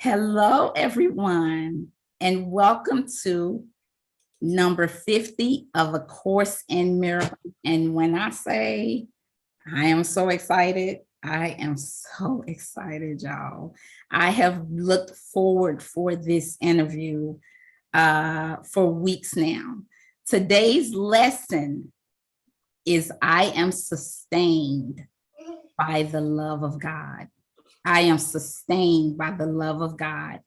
Hello, everyone, and welcome to number 50 of A Course in Miracles. And when I say I am so excited, I am so excited, y'all. I have looked forward for this interview for weeks now. Today's lesson is I am sustained by the love of God. I am sustained by the love of God.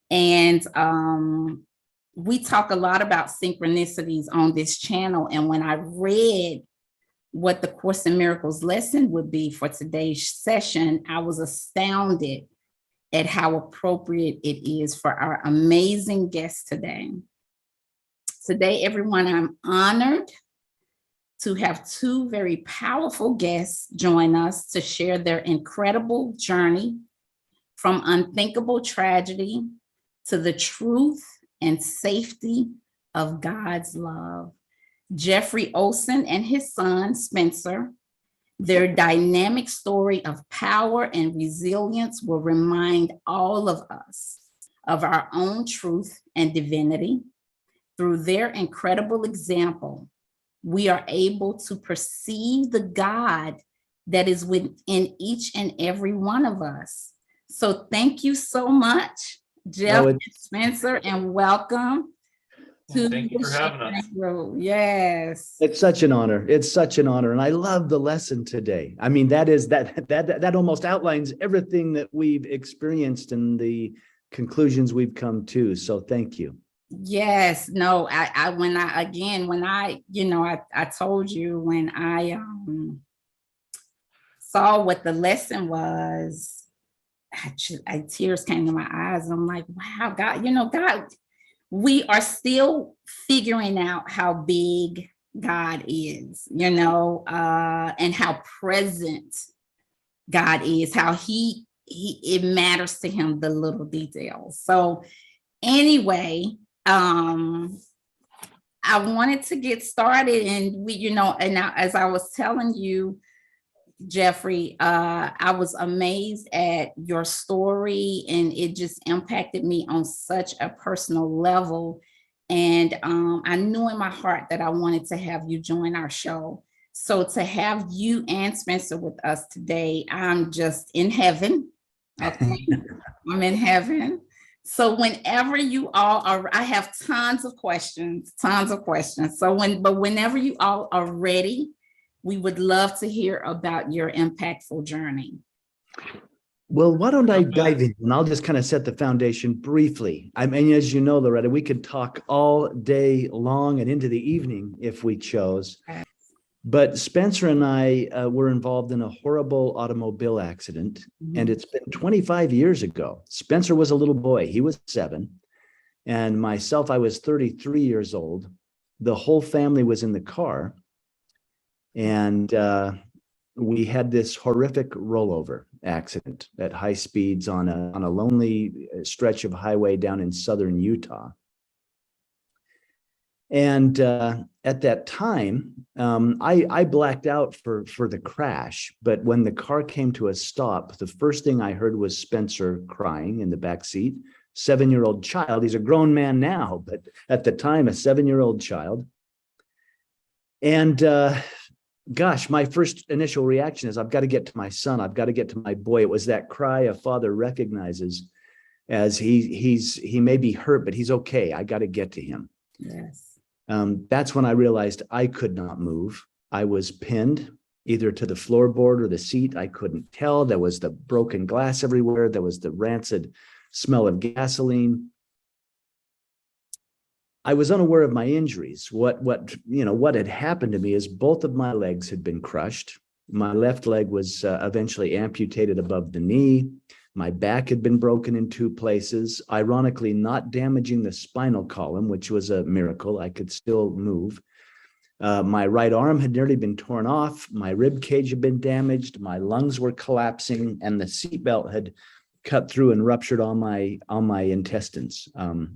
And we talk a lot about synchronicities on this channel. And when I read what the Course in Miracles lesson would be for today's session, I was astounded at how appropriate it is for our amazing guest today. Today, everyone, I'm honored to have two very powerful guests join us to share their incredible journey from unthinkable tragedy to the truth and safety of God's love. Jeffery Olsen and his son, Spencer, their dynamic story of power and resilience will remind all of us of our own truth and divinity. Through their incredible example, we are able to perceive the God that is within each and every one of us. So thank you so much, Jeff and Spencer, and welcome to Thank you for having us. Yes. It's such an honor. It's such an honor. And I love the lesson today. I mean, that almost outlines everything that we've experienced and the conclusions we've come to. So thank you. Yes, no, I told you when I saw what the lesson was, tears came to my eyes. I'm like, wow, God, God, we are still figuring out how big God is, and how present God is, how it matters to him, the little details. So anyway, I wanted to get started, and and now, as I was telling you, Jeffery, I was amazed at your story, and it just impacted me on such a personal level. And I knew in my heart that I wanted to have you join our show. So to have you and Spencer with us today, I'm just in heaven. Okay, I'm in heaven. So whenever you all are, I have tons of questions. So whenever you all are ready, we would love to hear about your impactful journey. Well, why don't I dive in, and I'll just kind of set the foundation briefly. I mean, as you know, Loretta, we could talk all day long and into the evening if we chose. But Spencer and I were involved in a horrible automobile accident, and it's been 25 years ago. Spencer was a little boy. He was 7. And myself, I was 33 years old. The whole family was in the car. And we had this horrific rollover accident at high speeds on a lonely stretch of highway down in southern Utah. And at that time, I blacked out for the crash. But when the car came to a stop, the first thing I heard was Spencer crying in the back seat. 7-year-old child. He's a grown man now, but at the time, a 7-year-old child. And gosh, my first initial reaction is, I've got to get to my son. I've got to get to my boy. It was that cry a father recognizes as he may be hurt, but he's okay. I got to get to him. Yes. That's when I realized I could not move. I was pinned either to the floorboard or the seat. I couldn't tell. There was the broken glass everywhere. There was the rancid smell of gasoline. I was unaware of my injuries. What had happened to me is both of my legs had been crushed. My left leg was eventually amputated above the knee. My back had been broken in 2 places, ironically not damaging the spinal column, which was a miracle. I could still move. My right arm had nearly been torn off. My rib cage had been damaged. My lungs were collapsing, and the seatbelt had cut through and ruptured all my intestines.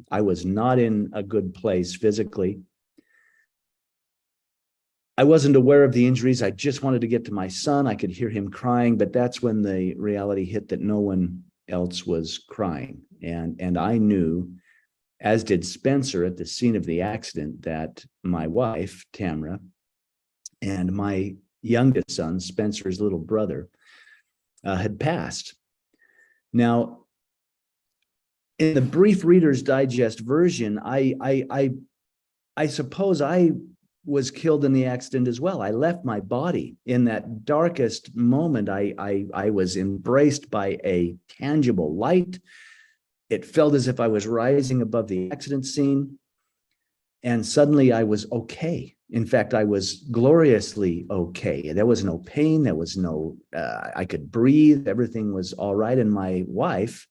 I was not in a good place physically. I wasn't aware of the injuries. I just wanted to get to my son. I could hear him crying, but that's when the reality hit that no one else was crying. And I knew, as did Spencer at the scene of the accident, that my wife, Tamara, and my youngest son, Spencer's little brother, had passed. Now, in the brief Reader's Digest version, I suppose I was killed in the accident as well. I left my body in that darkest moment. I was embraced by a tangible light. It felt as if I was rising above the accident scene. And suddenly I was okay. In fact, I was gloriously okay. There was no pain. There was no, I could breathe. Everything was all right. And my wife,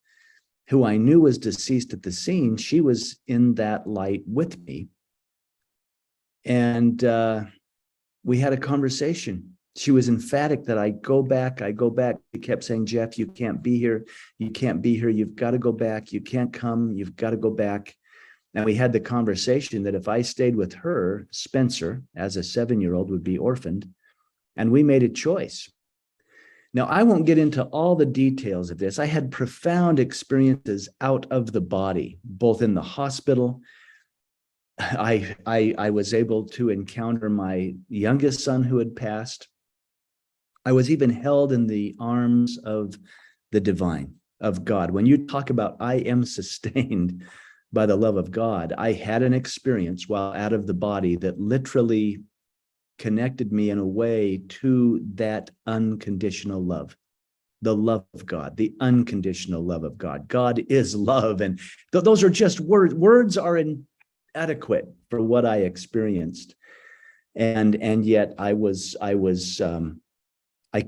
who I knew was deceased at the scene, she was in that light with me. And we had a conversation. She was emphatic that I go back. She kept saying, Jeff, you can't be here. You can't be here. You've got to go back. You can't come. You've got to go back. And we had the conversation that if I stayed with her, Spencer, as a 7-year-old, would be orphaned. And we made a choice. Now, I won't get into all the details of this. I had profound experiences out of the body, both in the hospital. I was able to encounter my youngest son who had passed. I was even held in the arms of the divine, of God. When you talk about I am sustained by the love of God, I had an experience while out of the body that literally connected me in a way to that unconditional love, the love of God, the unconditional love of God. God is love. And those are just words. Words are inadequate for what I experienced. And yet I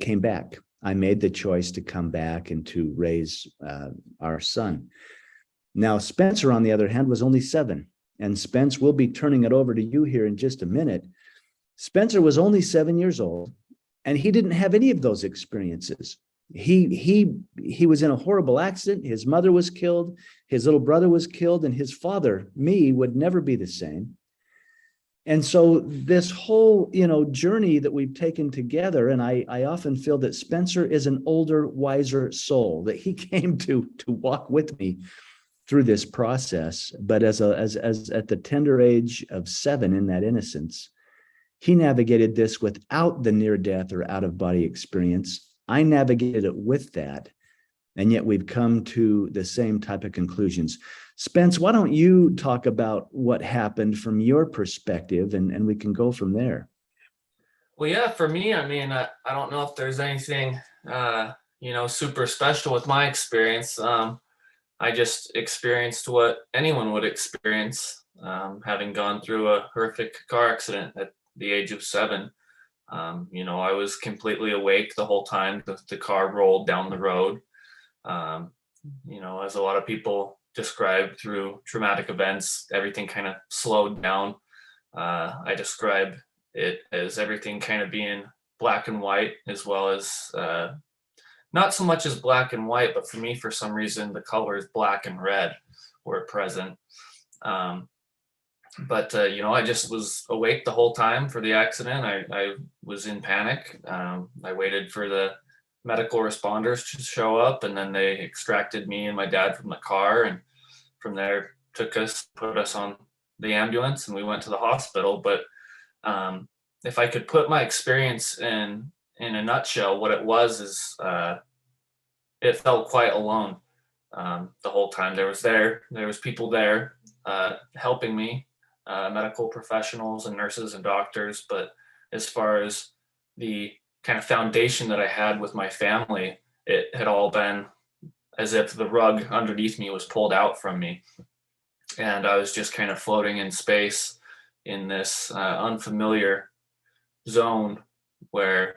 came back. I made the choice to come back and to raise our son. Now, Spencer, on the other hand, was only 7. And Spence, we'll be turning it over to you here in just a minute. Spencer was only 7 years old, and he didn't have any of those experiences. He was in a horrible accident. His mother was killed. His little brother was killed, and his father, me, would never be the same. And so this whole, journey that we've taken together, and I often feel that Spencer is an older, wiser soul, that he came to walk with me through this process. But as at the tender age of 7, in that innocence, he navigated this without the near death or out of body experience. I navigated it with that. And yet we've come to the same type of conclusions. Spence, why don't you talk about what happened from your perspective, and we can go from there. Well, yeah, for me, I mean, I don't know if there's anything, super special with my experience. I just experienced what anyone would experience, having gone through a horrific car accident at the age of 7. I was completely awake the whole time the car rolled down the road. As a lot of people describe through traumatic events, everything kind of slowed down. I describe it as everything kind of being black and white, as well as not so much as black and white, but for me, for some reason, the colors black and red were present. I just was awake the whole time for the accident. I was in panic. I waited for the medical responders to show up, and then they extracted me and my dad from the car, and from there put us on the ambulance, and we went to the hospital. But if I could put my experience in a nutshell, what it was is it felt quite alone the whole time. There was people there helping me, medical professionals and nurses and doctors. But as far as the kind of foundation that I had with my family, it had all been as if the rug underneath me was pulled out from me. And I was just kind of floating in space in this unfamiliar zone where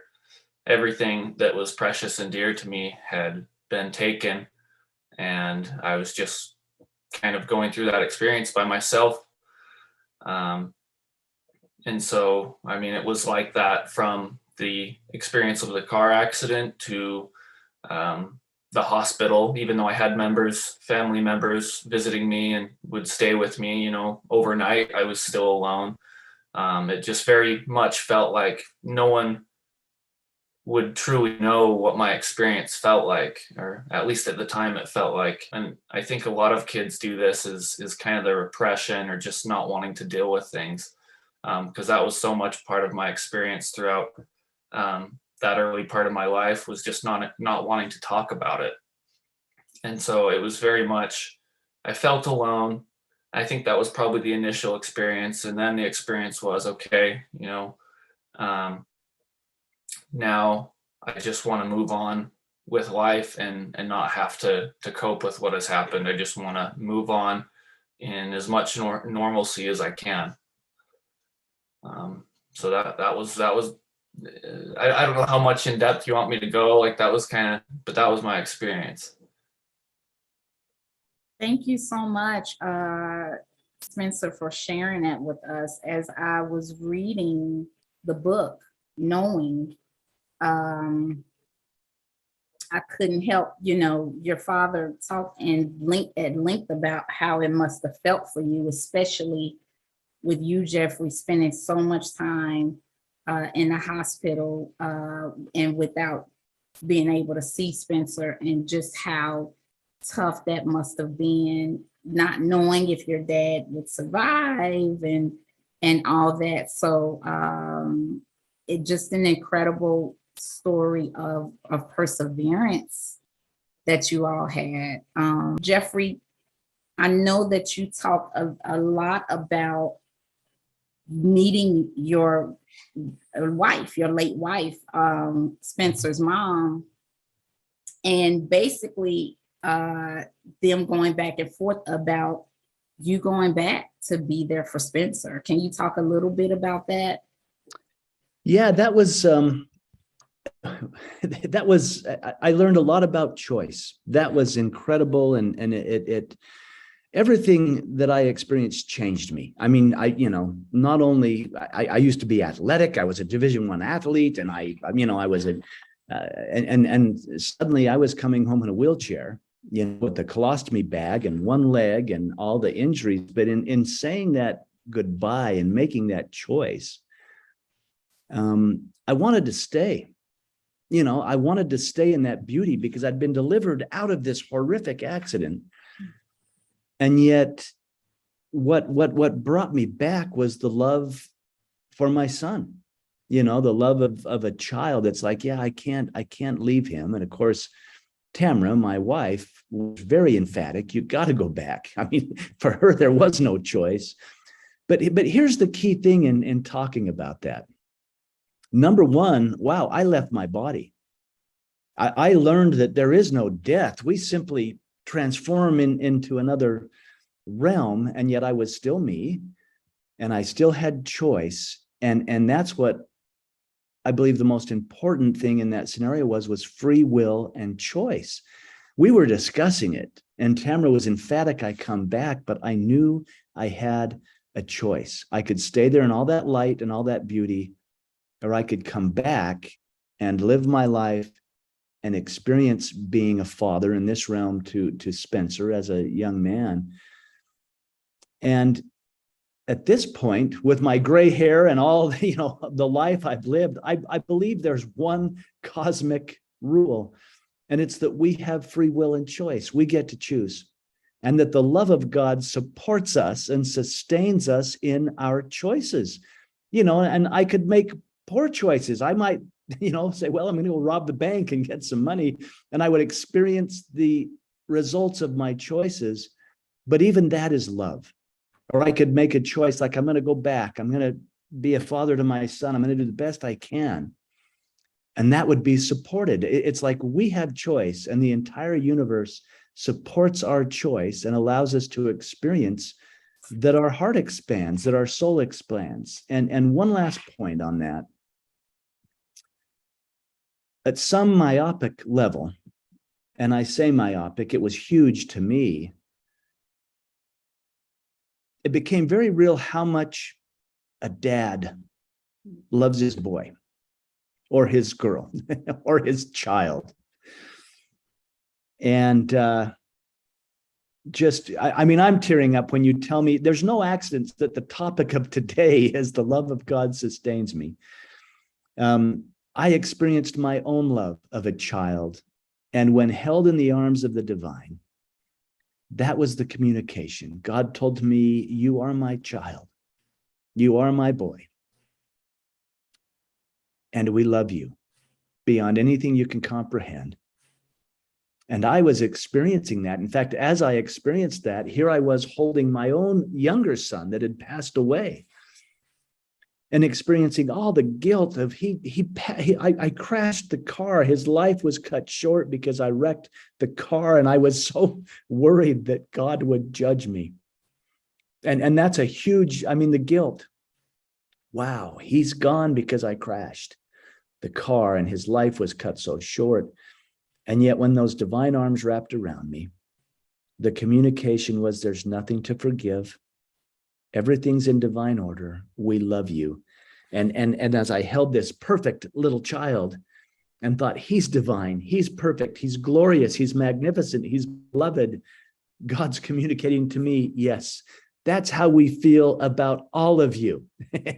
everything that was precious and dear to me had been taken. And I was just kind of going through that experience by myself. And so, I mean, it was like that from the experience of the car accident to the hospital. Even though I had family members visiting me and would stay with me, overnight, I was still alone. It just very much felt like no one would truly know what my experience felt like, or at least at the time it felt like. And I think a lot of kids do this is kind of the repression or just not wanting to deal with things. Because that was so much part of my experience throughout that early part of my life, was just not wanting to talk about it. And so it was very much, I felt alone. I think that was probably the initial experience. And then the experience was, okay, now I just want to move on with life and not have to cope with what has happened. I just want to move on in as much normalcy as I can. So that was I don't know how much in depth you want me to go. Like, that was but that was my experience. Thank you so much, Spencer, for sharing that with us. As I was reading the book, knowing, I couldn't help, your father talked at length about how it must have felt for you, especially with you, Jeffrey, spending so much time in the hospital and without being able to see Spencer, and just how tough that must have been, not knowing if your dad would survive and all that. So it just an incredible story of perseverance that you all had. Jeffrey, I know that you talk a lot about meeting your wife, your late wife, Spencer's mom, and basically them going back and forth about you going back to be there for Spencer. Can you talk a little bit about that? Yeah, that was I learned a lot about choice. That was incredible, and it everything that I experienced changed me. I mean, not only I used to be athletic, I was a Division I athlete, and I was and suddenly I was coming home in a wheelchair, with the colostomy bag and one leg and all the injuries. But in saying that goodbye and making that choice, I wanted to stay. I wanted to stay in that beauty because I'd been delivered out of this horrific accident. And yet what brought me back was the love for my son, the love of a child. It's like, yeah, I can't leave him. And of course, Tamara, my wife, was very emphatic. You got to go back. I mean, for her, there was no choice. But here's the key thing in talking about that. Number one, wow, I left my body. I learned that there is no death. We simply transform into another realm, and yet I was still me, and I still had choice. And that's what I believe the most important thing in that scenario was free will and choice. We were discussing it, and Tamara was emphatic, I come back, but I knew I had a choice. I could stay there in all that light and all that beauty, or I could come back and live my life and experience being a father in this realm to Spencer as a young man. And at this point, with my gray hair and all, the life I've lived, I believe there's one cosmic rule, and it's that we have free will and choice. We get to choose, and that the love of God supports us and sustains us in our choices. And I could make poor choices. I might, say, well, I'm going to go rob the bank and get some money, and I would experience the results of my choices. But even that is love. Or I could make a choice like, I'm going to go back. I'm going to be a father to my son. I'm going to do the best I can. And that would be supported. It's like we have choice, and the entire universe supports our choice and allows us to experience that our heart expands, that our soul expands. And one last point on that. At some myopic level, and I say myopic, it was huge to me, it became very real how much a dad loves his boy or his girl or his child. And I'm tearing up when you tell me there's no accidents that the topic of today is the love of God sustains me. I experienced my own love of a child. And when held in the arms of the divine, that was the communication. God told me, you are my child. You are my boy. And we love you beyond anything you can comprehend. And I was experiencing that. In fact, as I experienced that, here I was holding my own younger son that had passed away and experiencing all the guilt of I crashed the car. His life was cut short because I wrecked the car. And I was so worried that God would judge me. And that's a huge, the guilt. Wow, he's gone because I crashed the car and his life was cut so short. And yet when those divine arms wrapped around me, the communication was, there's nothing to forgive. Everything's in divine order. We love you. And as I held this perfect little child and thought, he's divine, he's perfect, he's glorious, he's magnificent, he's beloved, God's communicating to me, yes, that's how we feel about all of you.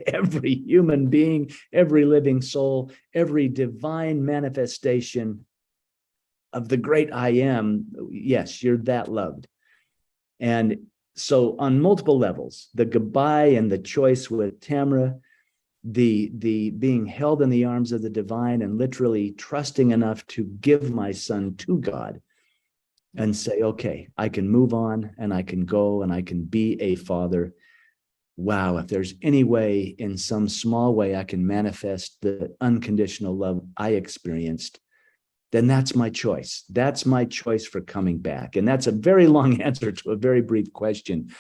Every human being, every living soul, every divine manifestation of the great I am. Yes, you're that loved. And so on multiple levels, the goodbye and the choice with Tamara, the being held in the arms of the divine and literally trusting enough to give my son to God and say, okay, I can move on and I can go and I can be a father. Wow, if there's any way, in some small way, I can manifest the unconditional love I experienced, then that's my choice. That's my choice for coming back. And that's a very long answer to a very brief question,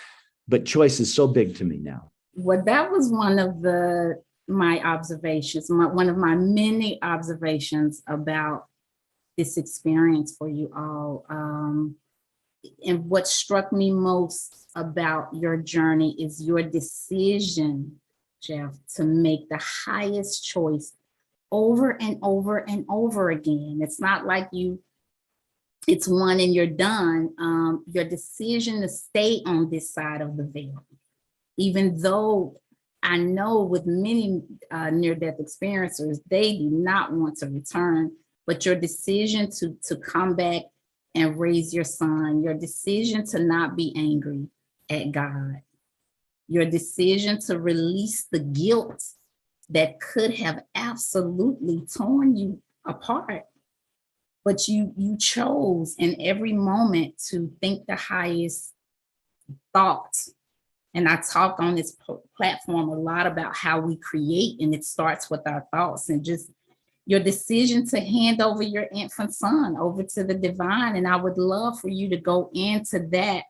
but choice is so big to me now. Well, that was one of my observations, one of my many observations about this experience for you all. And what struck me most about your journey is your decision, Jeff, to make the highest choice over and over and over again. It's not like it's one and you're done. Your decision to stay on this side of the veil, even though I know with many near-death experiencers, they do not want to return, but your decision to come back and raise your son, your decision to not be angry at God, your decision to release the guilt that could have absolutely torn you apart. But you chose in every moment to think the highest thought. And I talk on this platform a lot about how we create, and it starts with our thoughts, and just your decision to hand over your infant son over to the divine. And I would love for you to go into that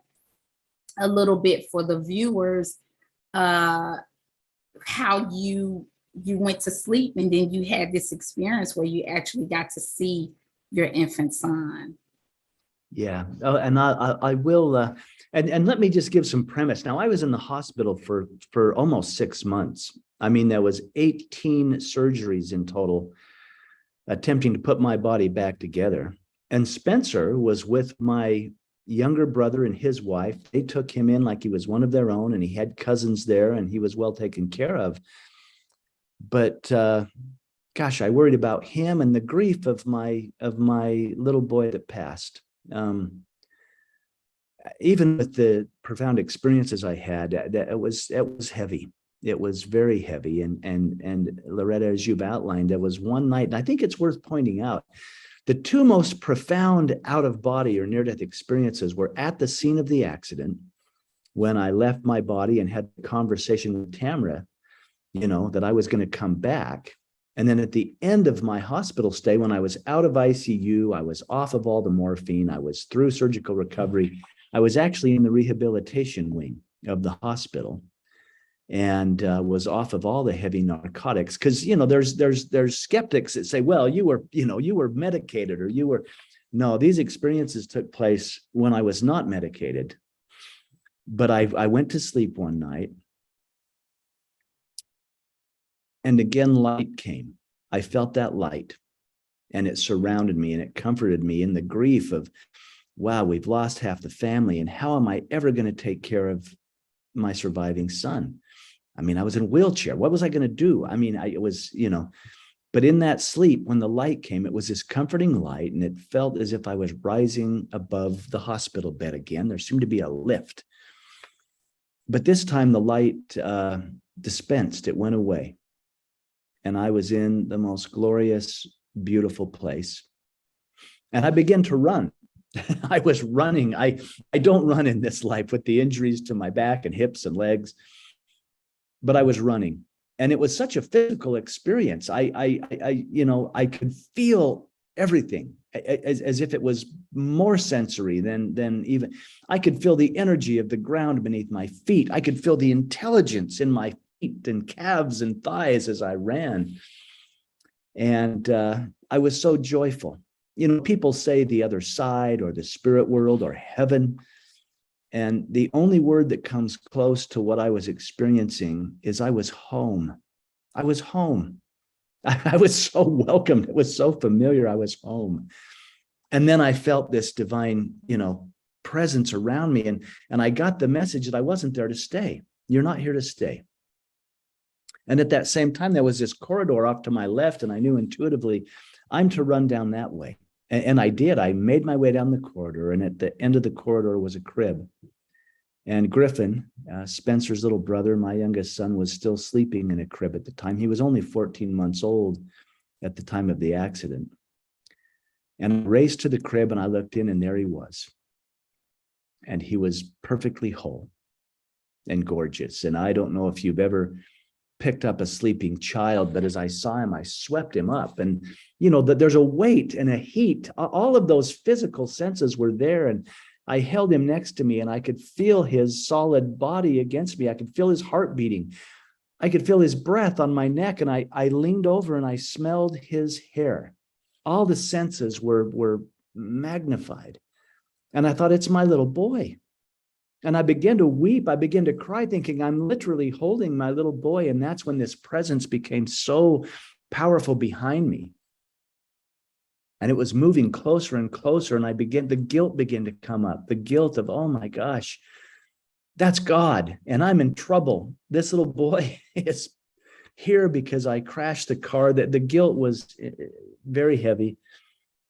a little bit for the viewers, how you went to sleep and then you had this experience where you actually got to see your infant son. Yeah, and I will, and let me just give some premise. Now, I was in the hospital for almost 6 months. There was 18 surgeries in total, attempting to put my body back together. And Spencer was with my younger brother and his wife. They took him in like he was one of their own, and he had cousins there, and he was well taken care of. But gosh, I worried about him and the grief of my little boy that passed. Even with the profound experiences I had, it was heavy. It was very heavy. And Loretta, as you've outlined, there was one night, and I think it's worth pointing out, the two most profound out-of-body or near-death experiences were at the scene of the accident, when I left my body and had a conversation with Tamara, that I was going to come back. And then at the end of my hospital stay, when I was out of ICU, I was off of all the morphine, I was through surgical recovery, I was actually in the rehabilitation wing of the hospital, and was off of all the heavy narcotics. Because there's skeptics that say, well, you were medicated, or no, these experiences took place when I was not medicated. But I went to sleep one night, and again, light came. I felt that light, and it surrounded me, and it comforted me in the grief of, wow, we've lost half the family, and how am I ever going to take care of my surviving son? I was in a wheelchair. What was I going to do? It was, But in that sleep, when the light came, it was this comforting light, and it felt as if I was rising above the hospital bed again. There seemed to be a lift. But this time the light dispensed, it went away. And I was in the most glorious, beautiful place. And I began to run. I was running. I don't run in this life with the injuries to my back and hips and legs, but I was running. And it was such a physical experience. I could feel everything as if it was more sensory than even. I could feel the energy of the ground beneath my feet. I could feel the intelligence in my feet and calves and thighs as I ran. And I was so joyful. People say the other side or the spirit world or heaven. And the only word that comes close to what I was experiencing is I was home. I was home. I was so welcomed. It was so familiar. I was home. And then I felt this divine, presence around me. And I got the message that I wasn't there to stay. You're not here to stay. And at that same time, there was this corridor off to my left, and I knew intuitively I'm to run down that way. And I did. I made my way down the corridor, and at the end of the corridor was a crib. And Griffin, Spencer's little brother, my youngest son, was still sleeping in a crib at the time. He was only 14 months old at the time of the accident. And I raced to the crib, and I looked in, and there he was. And he was perfectly whole and gorgeous. And I don't know if you've ever picked up a sleeping child, but as I saw him, I swept him up. And that there's a weight and a heat. All of those physical senses were there, and I held him next to me, and I could feel his solid body against me. I could feel his heart beating. I could feel his breath on my neck, and I leaned over and I smelled his hair. All the senses were magnified, and I thought, it's my little boy. And I began to weep. I began to cry, thinking I'm literally holding my little boy. And that's when this presence became so powerful behind me. And it was moving closer and closer. And the guilt began to come up. The guilt of, oh my gosh, that's God. And I'm in trouble. This little boy is here because I crashed the car. That the guilt was very heavy.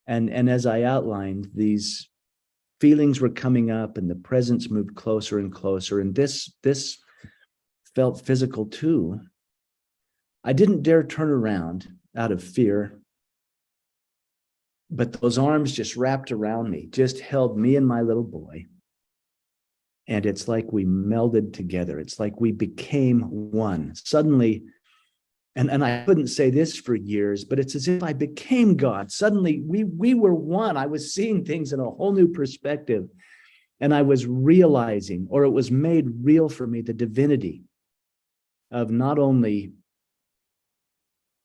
And as I outlined, these feelings were coming up, and the presence moved closer and closer. And this felt physical too. I didn't dare turn around out of fear, but those arms just wrapped around me, just held me and my little boy. And it's like we melded together. It's like we became one. Suddenly, and I couldn't say this for years, but it's as if I became God. Suddenly we were one. I was seeing things in a whole new perspective. And I was realizing, or it was made real for me, the divinity of not only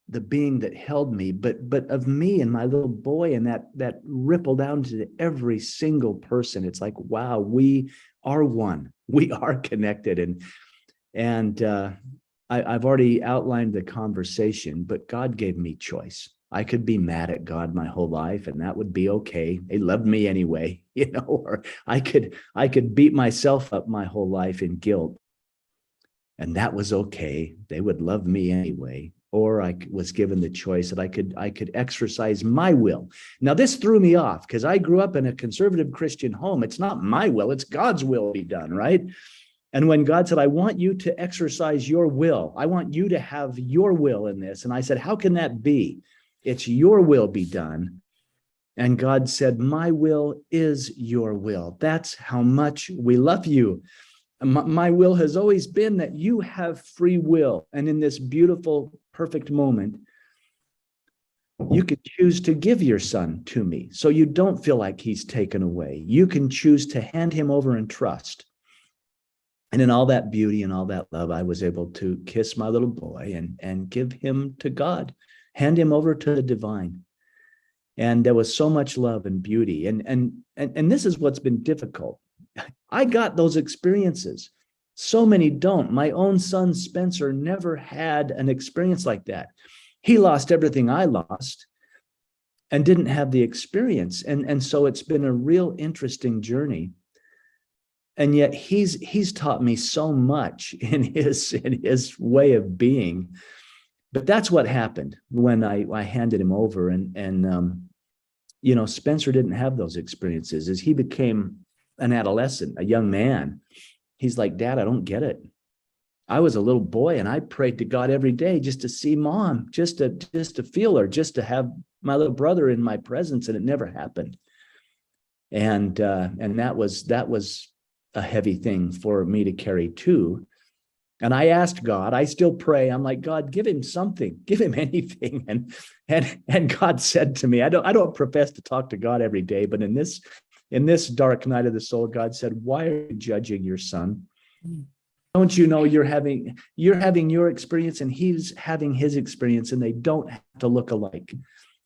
the being that held me, but of me and my little boy. And that rippled down to every single person. It's like, wow, we are one. We are connected. And I've already outlined the conversation, but God gave me choice. I could be mad at God my whole life, and that would be okay. He loved me anyway, or I could beat myself up my whole life in guilt, and that was okay. They would love me anyway. Or I was given the choice that I could exercise my will. Now, this threw me off because I grew up in a conservative Christian home. It's not my will, it's God's will be done, right? And when God said, I want you to exercise your will, I want you to have your will in this. And I said, how can that be? It's your will be done. And God said, my will is your will. That's how much we love you. My will has always been that you have free will. And in this beautiful, perfect moment, you could choose to give your son to me. So you don't feel like he's taken away. You can choose to hand him over in trust. And in all that beauty and all that love, I was able to kiss my little boy and give him to God, hand him over to the divine. And there was so much love and beauty. And this is what's been difficult. I got those experiences. So many don't. My own son, Spencer, never had an experience like that. He lost everything I lost and didn't have the experience. And so it's been a real interesting journey. And yet he's taught me so much in his way of being. But that's what happened when I handed him over, and you know, Spencer didn't have those experiences. As he became an adolescent, a young man, he's like, Dad, I don't get it. I was a little boy and I prayed to God every day just to see mom, just to feel her, just to have my little brother in my presence, and it never happened. And that was a heavy thing for me to carry too. And I asked God, I still pray. I'm like, God, give him something, give him anything. And God said to me, I don't profess to talk to God every day, but in this dark night of the soul, God said, why are you judging your son? Don't you know you're having your experience and he's having his experience, and they don't have to look alike.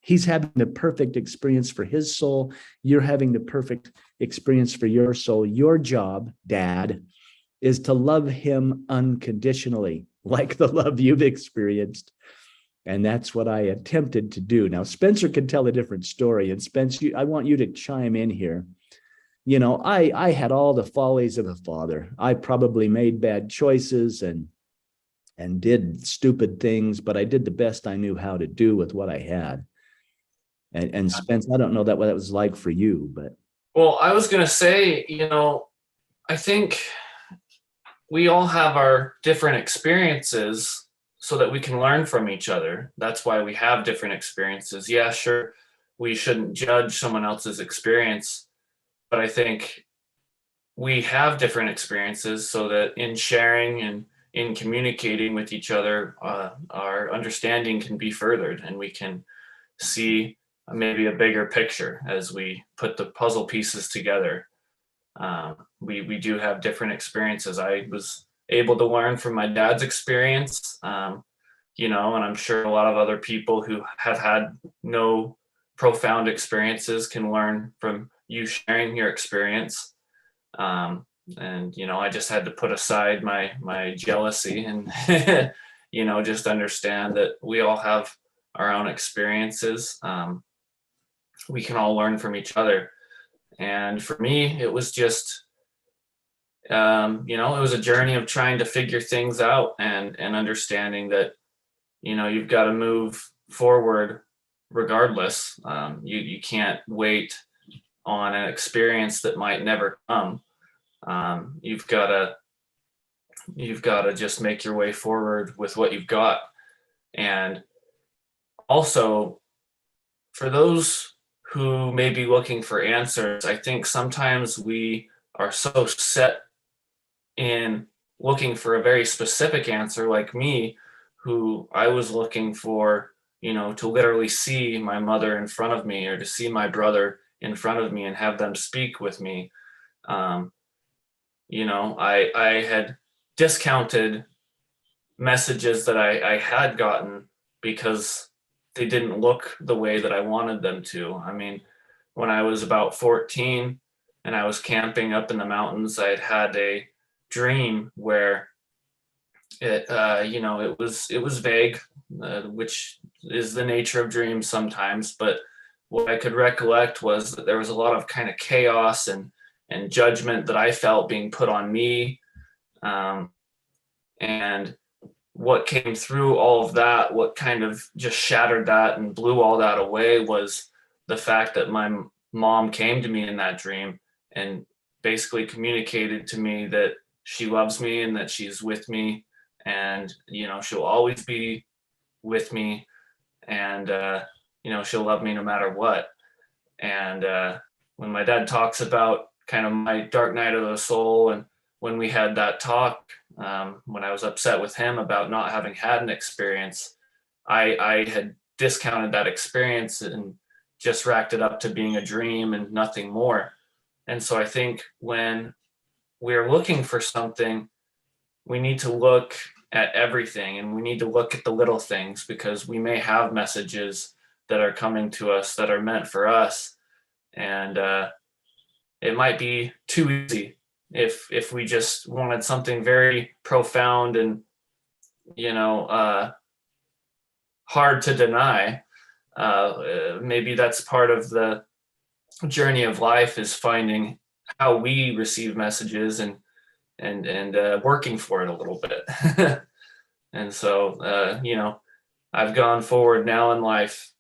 He's having the perfect experience for his soul. You're having the perfect experience for your soul. Your job, Dad, is to love him unconditionally, like the love you've experienced. And that's what I attempted to do. Now, Spencer can tell a different story. And Spencer, I want you to chime in here. You know, I had all the follies of a father. I probably made bad choices and did stupid things, but I did the best I knew how to do with what I had. And Spence, I don't know what that was like for you, but. Well, I was going to say, you know, I think we all have our different experiences so that we can learn from each other. That's why we have different experiences. Yeah, sure, we shouldn't judge someone else's experience, but I think we have different experiences so that in sharing and in communicating with each other, our understanding can be furthered and we can see maybe a bigger picture as we put the puzzle pieces together. We do have different experiences. I was able to learn from my dad's experience, you know, and I'm sure a lot of other people who have had no profound experiences can learn from you sharing your experience. And, you know, I just had to put aside my jealousy and, you know, just understand that we all have our own experiences. We can all learn from each other. And for me, it was just, you know, it was a journey of trying to figure things out and understanding that, you know, you've got to move forward regardless. You can't wait on an experience that might never come. You've got to just make your way forward with what you've got. And also, for those who may be looking for answers, I think sometimes we are so set in looking for a very specific answer, like me, who I was looking for, you know, to literally see my mother in front of me or to see my brother in front of me and have them speak with me. You know, I had discounted messages that I had gotten because they didn't look the way that I wanted them to. I mean, when I was about 14 and I was camping up in the mountains, I had a dream where it, you know, it was vague, which is the nature of dreams sometimes. But what I could recollect was that there was a lot of kind of chaos and judgment that I felt being put on me. And what came through all of that, what kind of just shattered that and blew all that away was the fact that my mom came to me in that dream and basically communicated to me that she loves me and that she's with me and, you know, she'll always be with me and, you know, she'll love me no matter what. And when my dad talks about kind of my dark night of the soul and when we had that talk, when I was upset with him about not having had an experience, I had discounted that experience and just racked it up to being a dream and nothing more. And so I think when we're looking for something, we need to look at everything and we need to look at the little things because we may have messages that are coming to us that are meant for us. And it might be too easy if we just wanted something very profound and, you know, hard to deny. Maybe that's part of the journey of life is finding how we receive messages and working for it a little bit. And so, you know, I've gone forward now in life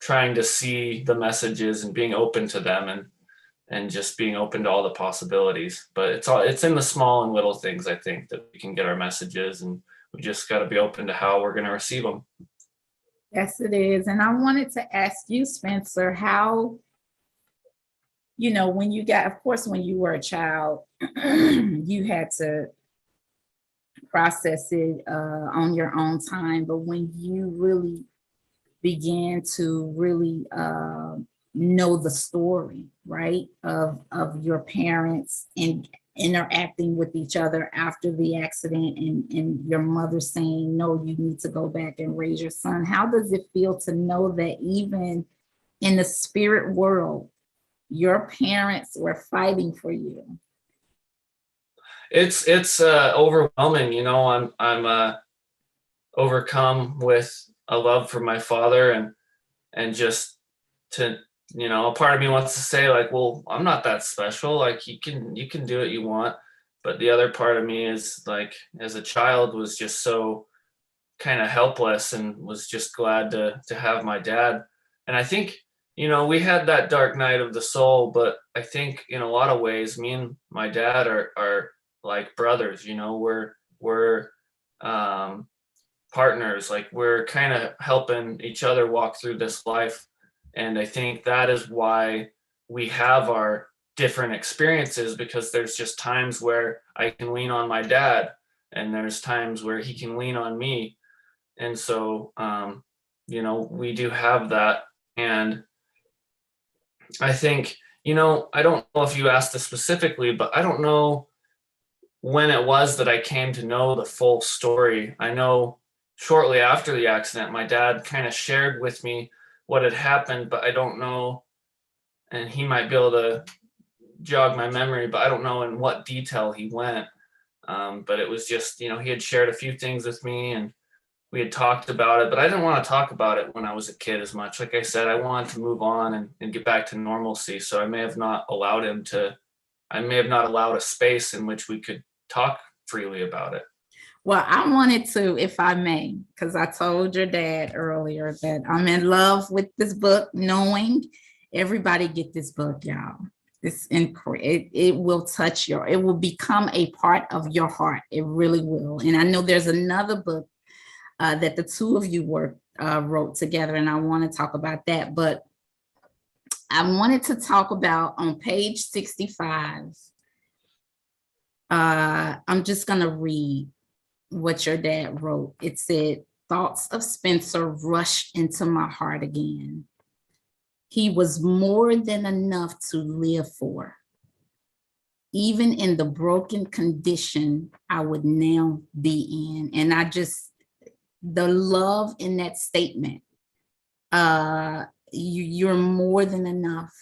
trying to see the messages and being open to them, and just being open to all the possibilities. But it's in the small and little things, I think, that we can get our messages, and we just got to be open to how we're going to receive them. Yes, it is. And I wanted to ask you, Spencer, how, when you got, of course, when you were a child, you had to process it on your own time. But when you really began to really know the story, right, of your parents and interacting with each other after the accident, and your mother saying, no, you need to go back and raise your son. How does it feel to know that even in the spirit world, your parents were fighting for you? It's overwhelming. I'm overcome with a love for my father, and just to, a part of me wants to say, like, well, I'm not that special. Like, you can do what you want. But the other part of me is, like, as a child, was just so kind of helpless, and was just glad to have my dad. And I think, we had that dark night of the soul, but I think in a lot of ways, me and my dad are like brothers. We're partners. Like, we're kind of helping each other walk through this life. And I think that is why we have our different experiences, because there's just times where I can lean on my dad, and there's times where he can lean on me. And so, we do have that. And I think, I don't know if you asked this specifically, but I don't know when it was that I came to know the full story. I know shortly after the accident, my dad kind of shared with me what had happened, but I don't know, and he might be able to jog my memory, but I don't know in what detail he went. But it was just, he had shared a few things with me, and we had talked about it, but I didn't want to talk about it when I was a kid as much. Like I said, I wanted to move on and get back to normalcy. So I may have not allowed a space in which we could talk freely about it. Well, I wanted to, if I may, because I told your dad earlier that I'm in love with this book, knowing everybody get this book, y'all. It will touch it will become a part of your heart. It really will. And I know there's another book that the two of you wrote together, and I want to talk about that. But I wanted to talk about on page 65. I'm just going to read what your dad wrote. It said, thoughts of Spencer rushed into my heart again. He was more than enough to live for. Even in the broken condition I would now be in. And the love in that statement, you're more than enough.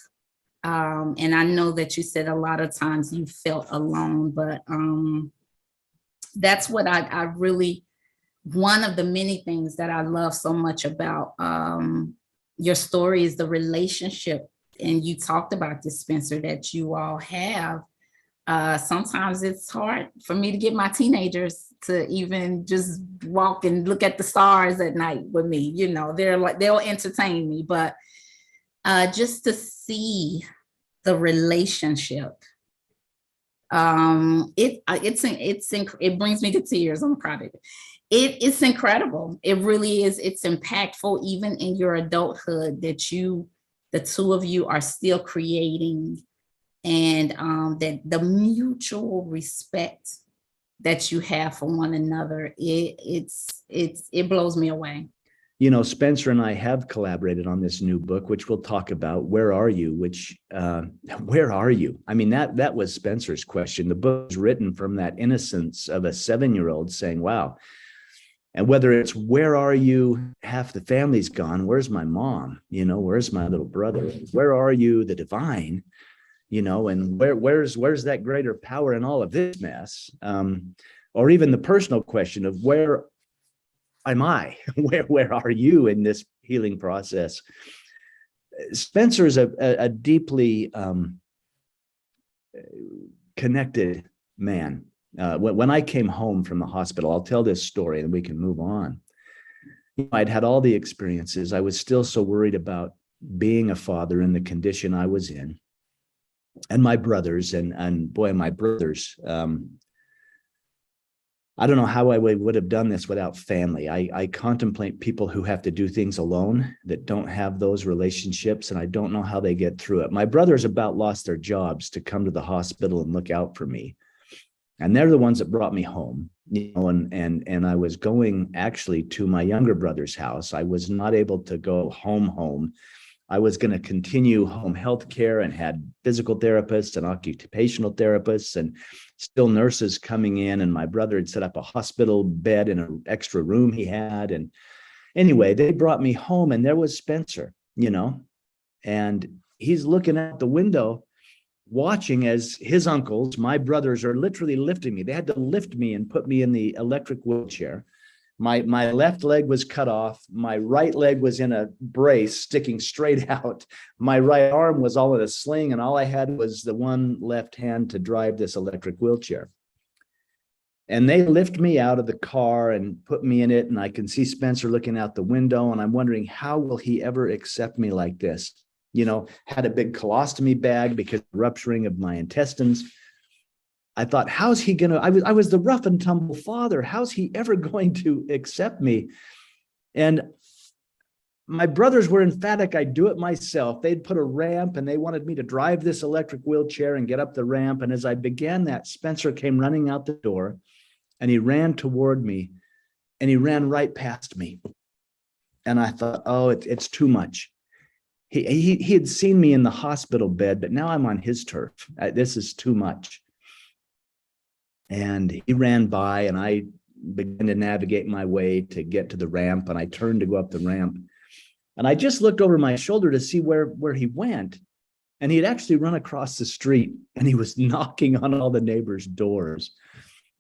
And I know that you said a lot of times you felt alone, but that's what I really, one of the many things that I love so much about your story is the relationship. And you talked about this, Spencer, that you all have. Sometimes it's hard for me to get my teenagers to even just walk and look at the stars at night with me. They'll entertain me, but just to see the relationship, it brings me to tears. I'm proud of it. It's incredible. It really is. It's impactful, even in your adulthood, that the two of you are still creating, and that the mutual respect that you have for one another, it blows me away. Spencer and I have collaborated on this new book, which we'll talk about. Where are you? Where are you? I mean, that was Spencer's question. The book was written from that innocence of a 7-year-old saying, wow. And whether it's where are you, half the family's gone. Where's my mom? Where's my little brother? Where are you, the divine? And where's that greater power in all of this mess? Or even the personal question of where am I? Where are you in this healing process? Spencer is a deeply connected man. When I came home from the hospital, I'll tell this story and we can move on. I'd had all the experiences. I was still so worried about being a father in the condition I was in. And my brothers, and boy, my brothers, I don't know how I would have done this without family. I contemplate people who have to do things alone, that don't have those relationships, and I don't know how they get through it. My brothers about lost their jobs to come to the hospital and look out for me. And they're the ones that brought me home, and I was going actually to my younger brother's house. I was not able to go home. I was going to continue home health care and had physical therapists and occupational therapists and still nurses coming in. And my brother had set up a hospital bed in an extra room he had. And anyway, they brought me home, and there was Spencer, and he's looking out the window, watching as his uncles, my brothers, are literally lifting me. They had to lift me and put me in the electric wheelchair. My left leg was cut off. My right leg was in a brace sticking straight out. My right arm was all in a sling, and all I had was the one left hand to drive this electric wheelchair. And they lift me out of the car and put me in it, and I can see Spencer looking out the window, and I'm wondering, how will he ever accept me like this? Had a big colostomy bag because of rupturing of my intestines. I thought, how's he going to, I was the rough and tumble father. How's he ever going to accept me? And my brothers were emphatic I'd do it myself. They'd put a ramp, and they wanted me to drive this electric wheelchair and get up the ramp. And as I began that, Spencer came running out the door, and he ran toward me, and he ran right past me. And I thought, oh, it's too much. He had seen me in the hospital bed, but now I'm on his turf. This is too much. And he ran by, and I began to navigate my way to get to the ramp, and I turned to go up the ramp. And I just looked over my shoulder to see where he went. And he had actually run across the street, and he was knocking on all the neighbors' doors.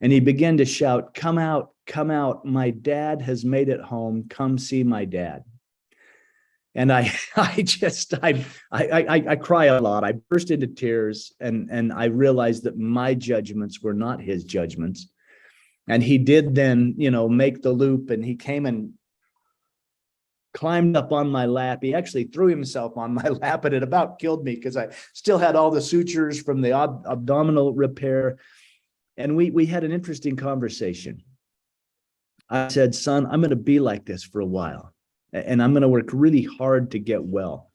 And he began to shout, come out, my dad has made it home, come see my dad. And I cry a lot. I burst into tears, and I realized that my judgments were not his judgments. And he did then, make the loop, and he came and climbed up on my lap. He actually threw himself on my lap, and it about killed me because I still had all the sutures from the abdominal repair. And we had an interesting conversation. I said, son, I'm going to be like this for a while, and I'm going to work really hard to get well.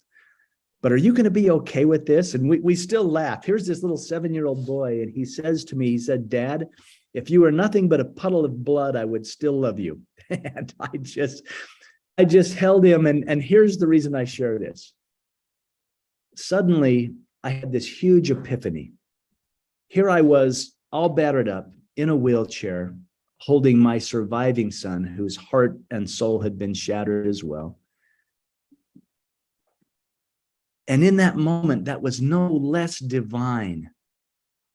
But are you going to be okay with this? And we still laugh. Here's this little 7-year-old boy, and he says to me, he said, Dad, if you were nothing but a puddle of blood, I would still love you. And I just held him. And here's the reason I share this. Suddenly, I had this huge epiphany. Here I was, all battered up, in a wheelchair, holding my surviving son, whose heart and soul had been shattered as well. And in that moment, that was no less divine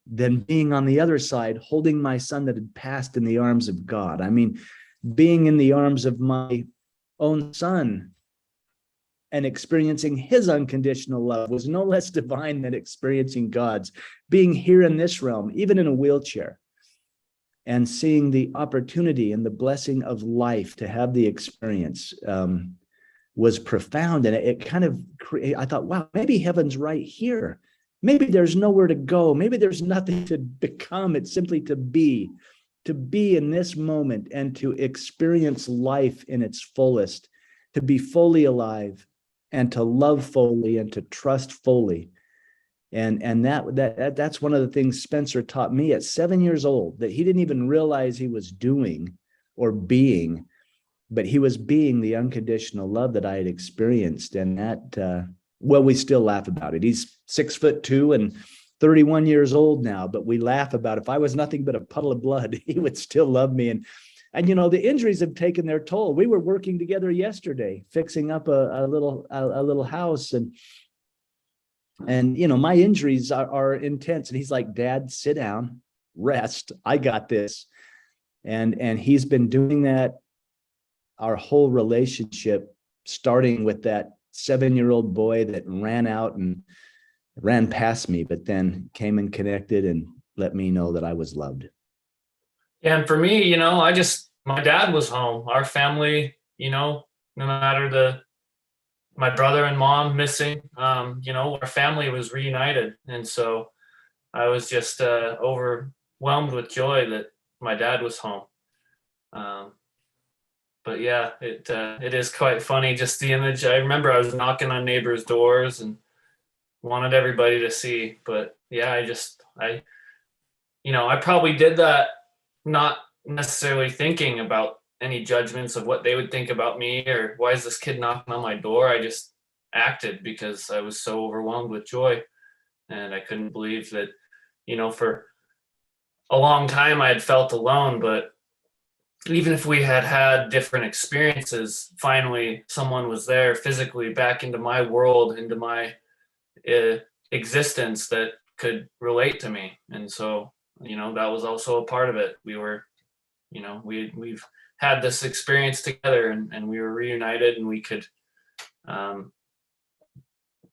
than being on the other side, holding my son that had passed in the arms of God. I mean, being in the arms of my own son and experiencing his unconditional love was no less divine than experiencing God's. Being here in this realm, even in a wheelchair, and seeing the opportunity and the blessing of life to have the experience was profound. And it kind of I thought, wow, maybe heaven's right here. Maybe there's nowhere to go. Maybe there's nothing to become. It's simply to be in this moment and to experience life in its fullest, to be fully alive and to love fully and to trust fully. And that's one of the things Spencer taught me at 7 years old, that he didn't even realize he was doing or being, but he was being the unconditional love that I had experienced. And that, well, we still laugh about it. He's 6'2" and 31 years old now, but we laugh about, if I was nothing but a puddle of blood, he would still love me. And the injuries have taken their toll. We were working together yesterday, fixing up a little house, and my injuries are intense. And he's like, Dad, sit down, rest. I got this. And he's been doing that our whole relationship, starting with that 7-year-old boy that ran out and ran past me, but then came and connected and let me know that I was loved. And for me, my dad was home. Our family, no matter my brother and mom missing, our family was reunited. And so I was just overwhelmed with joy that my dad was home. But yeah, it is quite funny, just the image. I remember I was knocking on neighbors' doors and wanted everybody to see. But yeah, I probably did that not necessarily thinking about any judgments of what they would think about me or why is this kid knocking on my door. I just acted because I was so overwhelmed with joy, and I couldn't believe that, for a long time I had felt alone. But even if we had had different experiences, finally someone was there physically back into my world, into my existence, that could relate to me. And so, that was also a part of it. We were, we've had this experience together, and we were reunited, and we could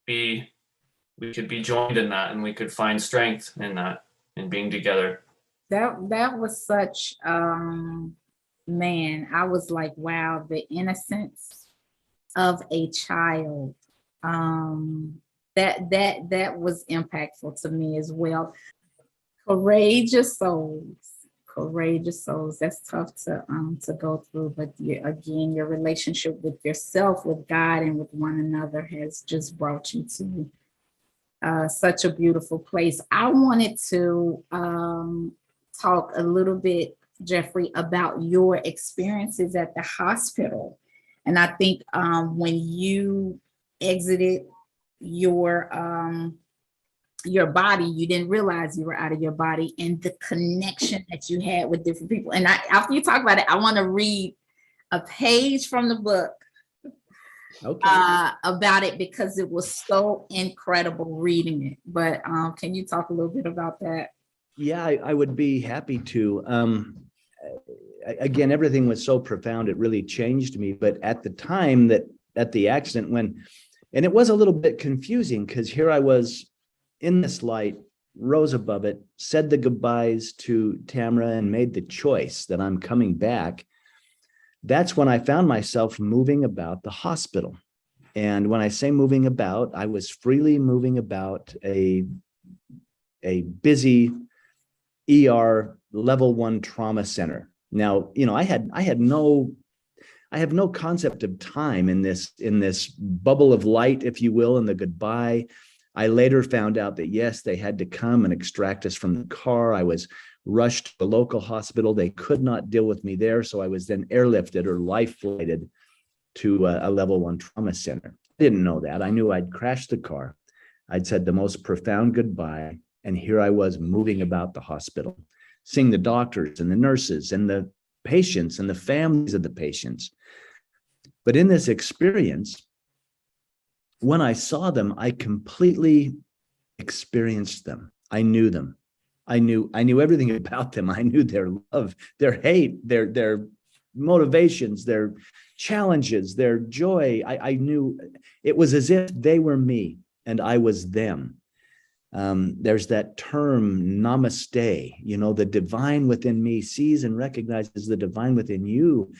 be joined in that, and we could find strength in that, in being together. That was such, man, I was like, wow, the innocence of a child. That was impactful to me as well. Courageous souls. That's tough to go through, but again, your relationship with yourself, with God, and with one another has just brought you to such a beautiful place. I wanted to talk a little bit, Jeffrey, about your experiences at the hospital. And I think when you exited your body, you didn't realize you were out of your body, and the connection that you had with different people. And after you talk about it, I want to read a page from the book about it, because it was so incredible reading it. But can you talk a little bit about that? Yeah, I would be happy to. Again, everything was so profound, it really changed me. But at the time at the accident, and it was a little bit confusing, because here I was in this light, rose above it, said the goodbyes to Tamara, and made the choice that I'm coming back. That's when I found myself moving about the hospital. And when I say moving about, I was freely moving about a busy ER level 1 trauma center. Now, I have no concept of time in this bubble of light, if you will, in the goodbye. I later found out that, yes, they had to come and extract us from the car. I was rushed to the local hospital. They could not deal with me there. So I was then airlifted or life flighted to a level 1 trauma center. I didn't know that. I knew I'd crashed the car. I'd said the most profound goodbye. And here I was moving about the hospital, seeing the doctors and the nurses and the patients and the families of the patients. But in this experience, when I saw them, I completely experienced them. I knew them. I knew everything about them. I knew their love, their hate, their motivations, their challenges, their joy. I knew it was as if they were me and I was them. There's that term, namaste, the divine within me sees and recognizes the divine within you.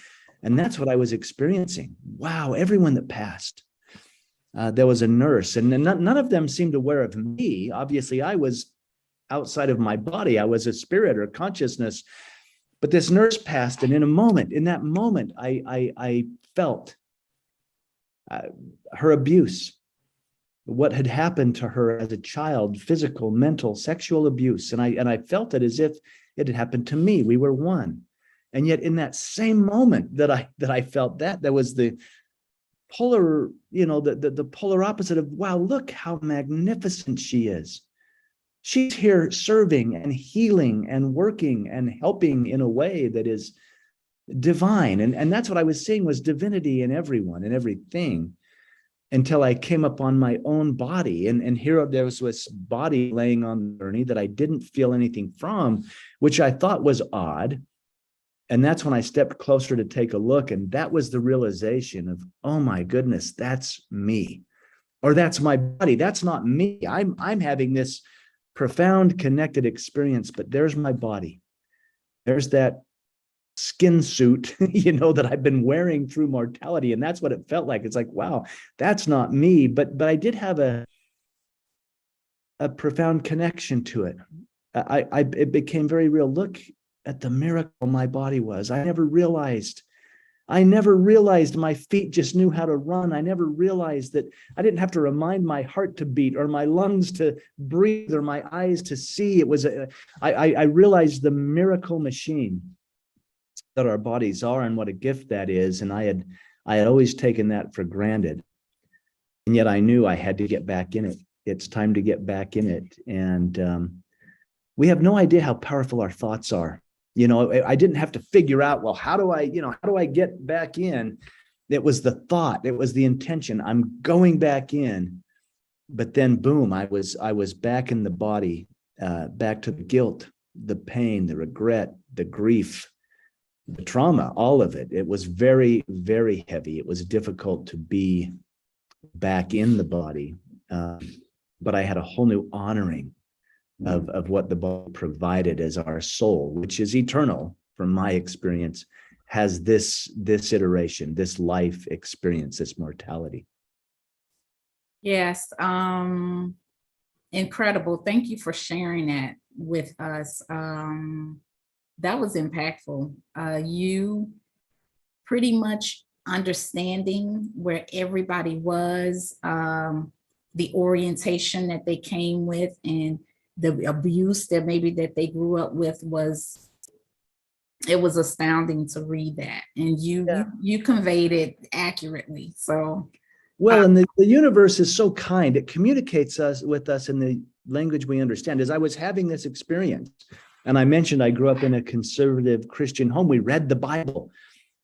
And that's what I was experiencing. Wow, everyone that passed. There was a nurse, and none of them seemed aware of me. Obviously, I was outside of my body. I was a spirit or consciousness. But this nurse passed, and in that moment, I felt her abuse, what had happened to her as a child, physical, mental, sexual abuse. And I felt it as if it had happened to me. We were one. And yet in that same moment that I felt that, there was the polar, the polar opposite of, wow, look how magnificent she is. She's here serving and healing and working and helping in a way that is divine. And that's what I was seeing, was divinity in everyone and everything, until I came upon my own body. And here there was this body laying on the gurney that I didn't feel anything from, which I thought was odd. And that's when I stepped closer to take a look. And that was the realization of, oh my goodness, that's me. Or that's my body. That's not me. I'm having this profound connected experience, but there's my body. There's that skin suit, you know, that I've been wearing through mortality. And that's what it felt like. It's like, wow, that's not me. But I did have a profound connection to it. It became very real. Look at the miracle my body was. I never realized my feet just knew how to run. I never realized that I didn't have to remind my heart to beat or my lungs to breathe or my eyes to see. I realized the miracle machine that our bodies are and what a gift that is. And I had always taken that for granted. And yet I knew I had to get back in it. It's time to get back in it. And we have no idea how powerful our thoughts are. You know, I didn't have to figure out, well, how do I get back in? It was the thought, it was the intention. I'm going back in. But then boom, I was back in the body, back to the guilt, the pain, the regret, the grief, the trauma, all of it. It was very, very heavy. It was difficult to be back in the body. But I had a whole new honoring of what the body provided as our soul, which is eternal from my experience, has this iteration, this life experience, this mortality. Yes. Incredible. Thank you for sharing that with us. That was impactful. You pretty much understanding where everybody was, the orientation that they came with, and the abuse that maybe that they grew up with it was astounding to read that. And you conveyed it accurately. So well, and the universe is so kind. It communicates with us in the language we understand. As I was having this experience, and I mentioned I grew up in a conservative Christian home, we read the Bible.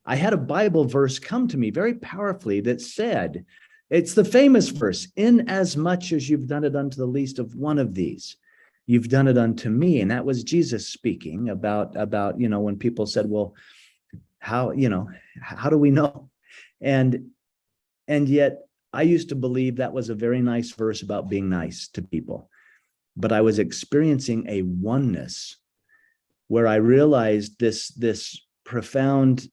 I had a Bible verse come to me very powerfully that said, it's the famous verse, in as much as you've done it unto the least of one of these, you've done it unto me. And that was Jesus speaking about, you know, when people said, well, how do we know? And yet I used to believe that was a very nice verse about being nice to people. But I was experiencing a oneness where I realized this profound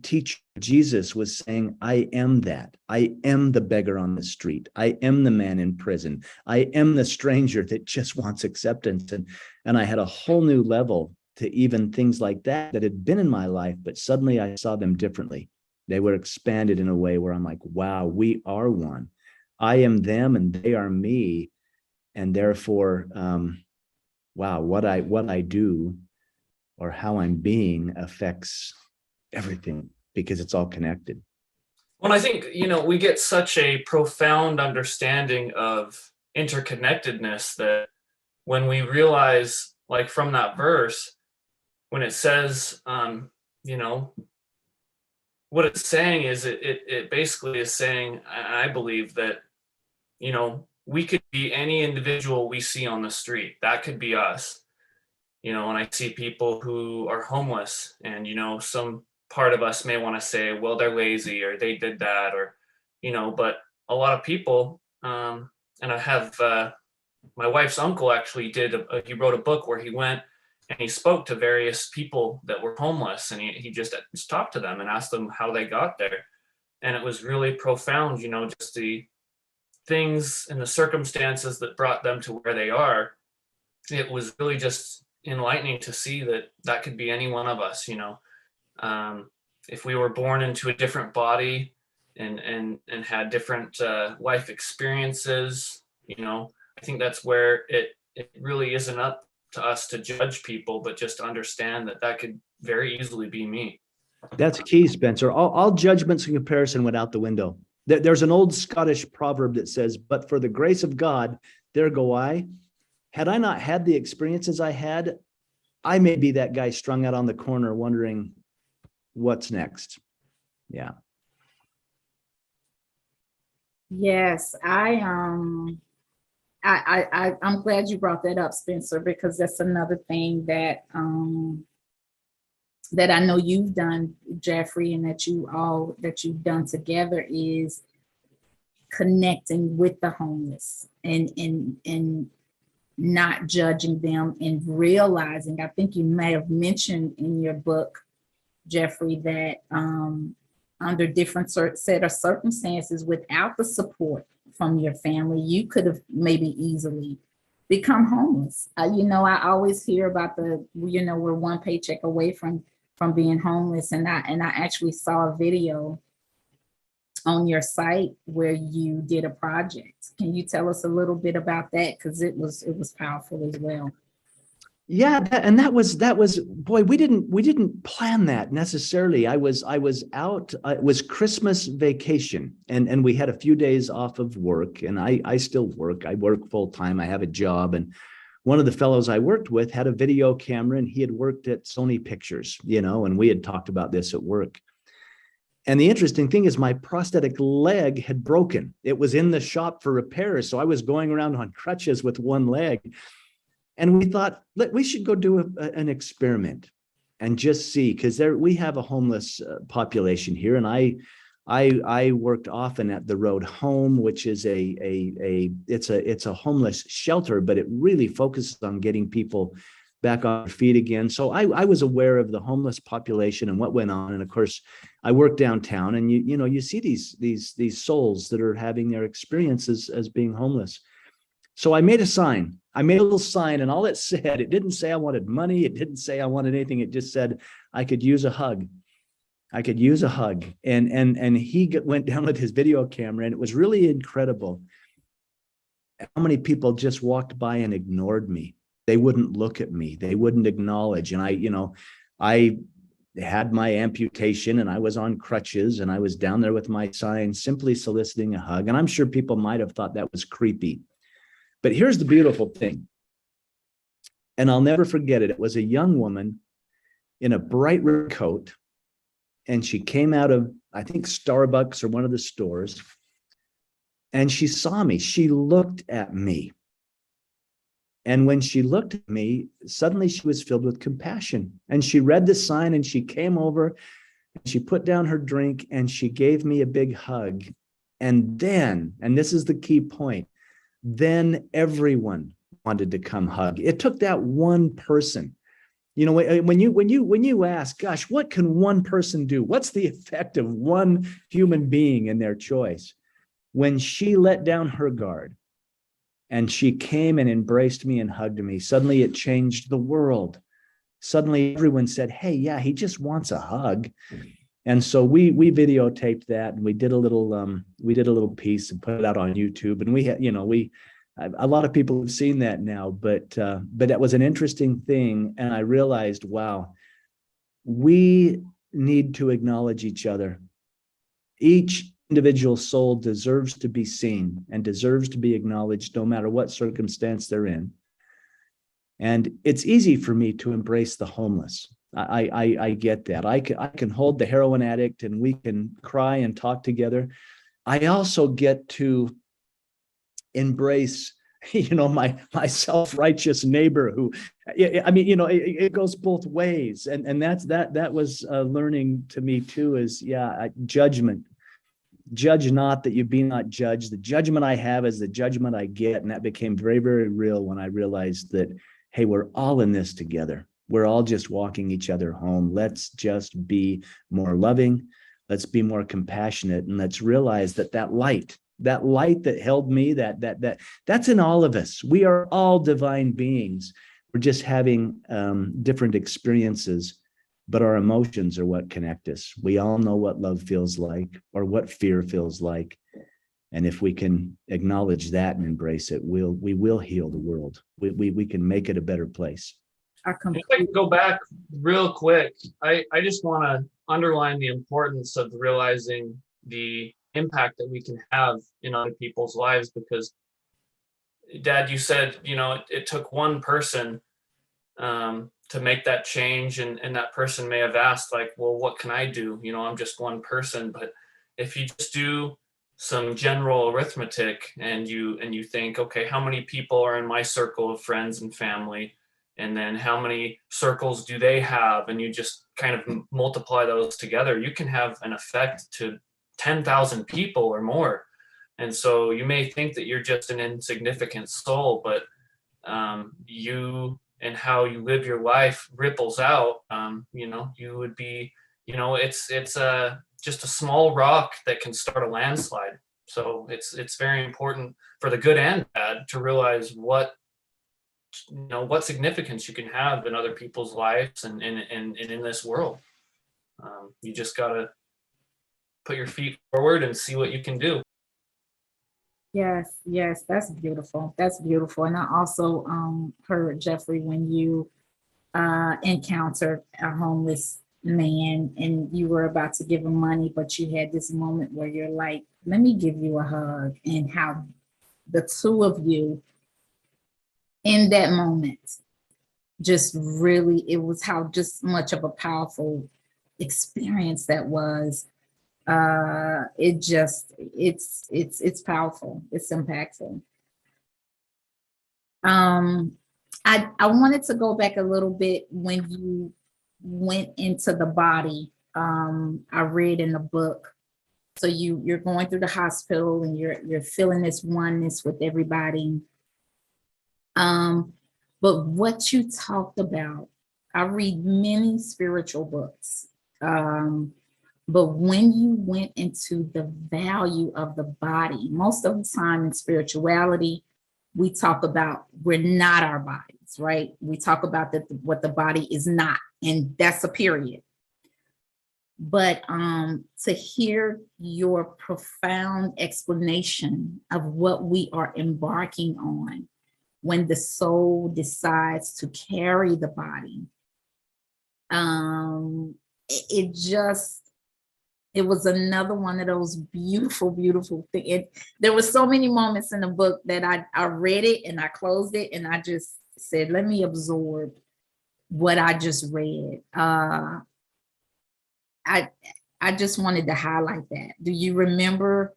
teacher, Jesus, was saying, I am that. I am the beggar on the street. I am the man in prison. I am the stranger that just wants acceptance. And I had a whole new level to even things like that had been in my life, but suddenly I saw them differently. They were expanded in a way where I'm like, wow, we are one. I am them and they are me. And therefore, wow, what I do or how I'm being affects everything because it's all connected. Well, I think, you know, we get such a profound understanding of interconnectedness that when we realize, like from that verse, when it says, you know, what it's saying is it basically is saying, I believe that, you know, we could be any individual we see on the street. That could be us. You know, and I see people who are homeless and, you know, some part of us may want to say, well, they're lazy or they did that, or, you know, but a lot of people, and I have, my wife's uncle actually he wrote a book where he went and he spoke to various people that were homeless, and he just talked to them and asked them how they got there. And it was really profound, you know, just the things and the circumstances that brought them to where they are. It was really just enlightening to see that could be any one of us, you know. If we were born into a different body and had different life experiences, you know, I think that's where it really isn't up to us to judge people, but just to understand that could very easily be me. That's key, Spencer. All judgments and comparison went out the window. There's an old Scottish proverb that says, but for the grace of God, there go I. Had I not had the experiences I had, I may be that guy strung out on the corner wondering what's next. Yeah. yes, I'm glad you brought that up, Spencer, because that's another thing that that I know you've done, Jeffrey, and that you've done together is connecting with the homeless and not judging them and realizing, I think you may have mentioned in your book Jeffrey, that under different set of circumstances, without the support from your family, you could have maybe easily become homeless. I always hear about we're one paycheck away from being homeless, and I actually saw a video on your site where you did a project. Can you tell us a little bit about that? Because it was powerful as well. Yeah, that was boy, we didn't plan that necessarily. I was out, it was Christmas vacation, and we had a few days off of work, and I still work. I work full time. I have a job, and one of the fellows I worked with had a video camera, and he had worked at Sony Pictures, and we had talked about this at work. And the interesting thing is my prosthetic leg had broken. It was in the shop for repairs, so I was going around on crutches with one leg. And we thought, we should go do an experiment and just see, because we have a homeless population here, and I worked often at the Road Home, which is it's a homeless shelter, but it really focuses on getting people back on their feet again. So I was aware of the homeless population and what went on, and of course, I work downtown, and you see these souls that are having their experiences as being homeless. So I made a sign. I made a little sign, and all it said, it didn't say I wanted money. It didn't say I wanted anything. It just said I could use a hug. I could use a hug. And he went down with his video camera, and it was really incredible how many people just walked by and ignored me. They wouldn't look at me. They wouldn't acknowledge. And I had my amputation, and I was on crutches, and I was down there with my sign, simply soliciting a hug. And I'm sure people might have thought that was creepy. But here's the beautiful thing, and I'll never forget it. It was a young woman in a bright red coat, and she came out of, I think, Starbucks or one of the stores, and she saw me. She looked at me. And when she looked at me, suddenly she was filled with compassion. And she read the sign, and she came over, and she put down her drink, and she gave me a big hug. And then, and this is the key point, then everyone wanted to come hug. It took that one person. When you ask, gosh, what can one person do? What's the effect of one human being in their choice? When she let down her guard and she came and embraced me and hugged me, suddenly it changed the world. Suddenly everyone said, hey, yeah, he just wants a hug. And so we videotaped that, and we did a little piece and put it out on YouTube. And we had, a lot of people have seen that now, but that was an interesting thing. And I realized, wow, we need to acknowledge each other. Each individual soul deserves to be seen and deserves to be acknowledged, no matter what circumstance they're in. And it's easy for me to embrace the homeless. I get that. I can hold the heroin addict, and we can cry and talk together. I also get to embrace, my self-righteous neighbor who, it goes both ways. And that was learning to me too, is judgment. Judge not that you be not judged. The judgment I have is the judgment I get. And that became very, very real when I realized that, hey, we're all in this together. We're all just walking each other home. Let's just be more loving. Let's be more compassionate. And let's realize that light that held me, that's in all of us. We are all divine beings. We're just having different experiences, but our emotions are what connect us. We all know what love feels like, or what fear feels like. And if we can acknowledge that and embrace it, we will heal the world. We can make it a better place. If I can go back real quick, I just want to underline the importance of realizing the impact that we can have in other people's lives, because Dad, you said, it took one person to make that change, and that person may have asked, like, well, what can I do? I'm just one person. But if you just do some general arithmetic and you think, okay, how many people are in my circle of friends and family? And then how many circles do they have? And you just kind of multiply those together. You can have an effect to 10,000 people or more. And so you may think that you're just an insignificant soul, but you and how you live your life ripples out. You would be it's just a small rock that can start a landslide. So it's very important for the good and bad to realize what significance you can have in other people's lives and in this world. You just gotta put your feet forward and see what you can do. Yes, yes, that's beautiful. That's beautiful. And I also heard, Jeffrey, when you encountered a homeless man and you were about to give him money, but you had this moment where you're like, let me give you a hug, and how the two of you in that moment just really, it was how just much of a powerful experience that was. It's powerful, it's impactful. I wanted to go back a little bit when you went into the body. I read in the book, so you're going through the hospital and you're feeling this oneness with everybody. But what you talked about, I read many spiritual books. But when you went into the value of the body, most of the time in spirituality, we talk about we're not our bodies, right? We talk about that what the body is not, and that's a period. But to hear your profound explanation of what we are embarking on when the soul decides to carry the body, it was another one of those beautiful, beautiful things. There were so many moments in the book that I read it and I closed it and I just said, let me absorb what I just read. I just wanted to highlight that. Do you remember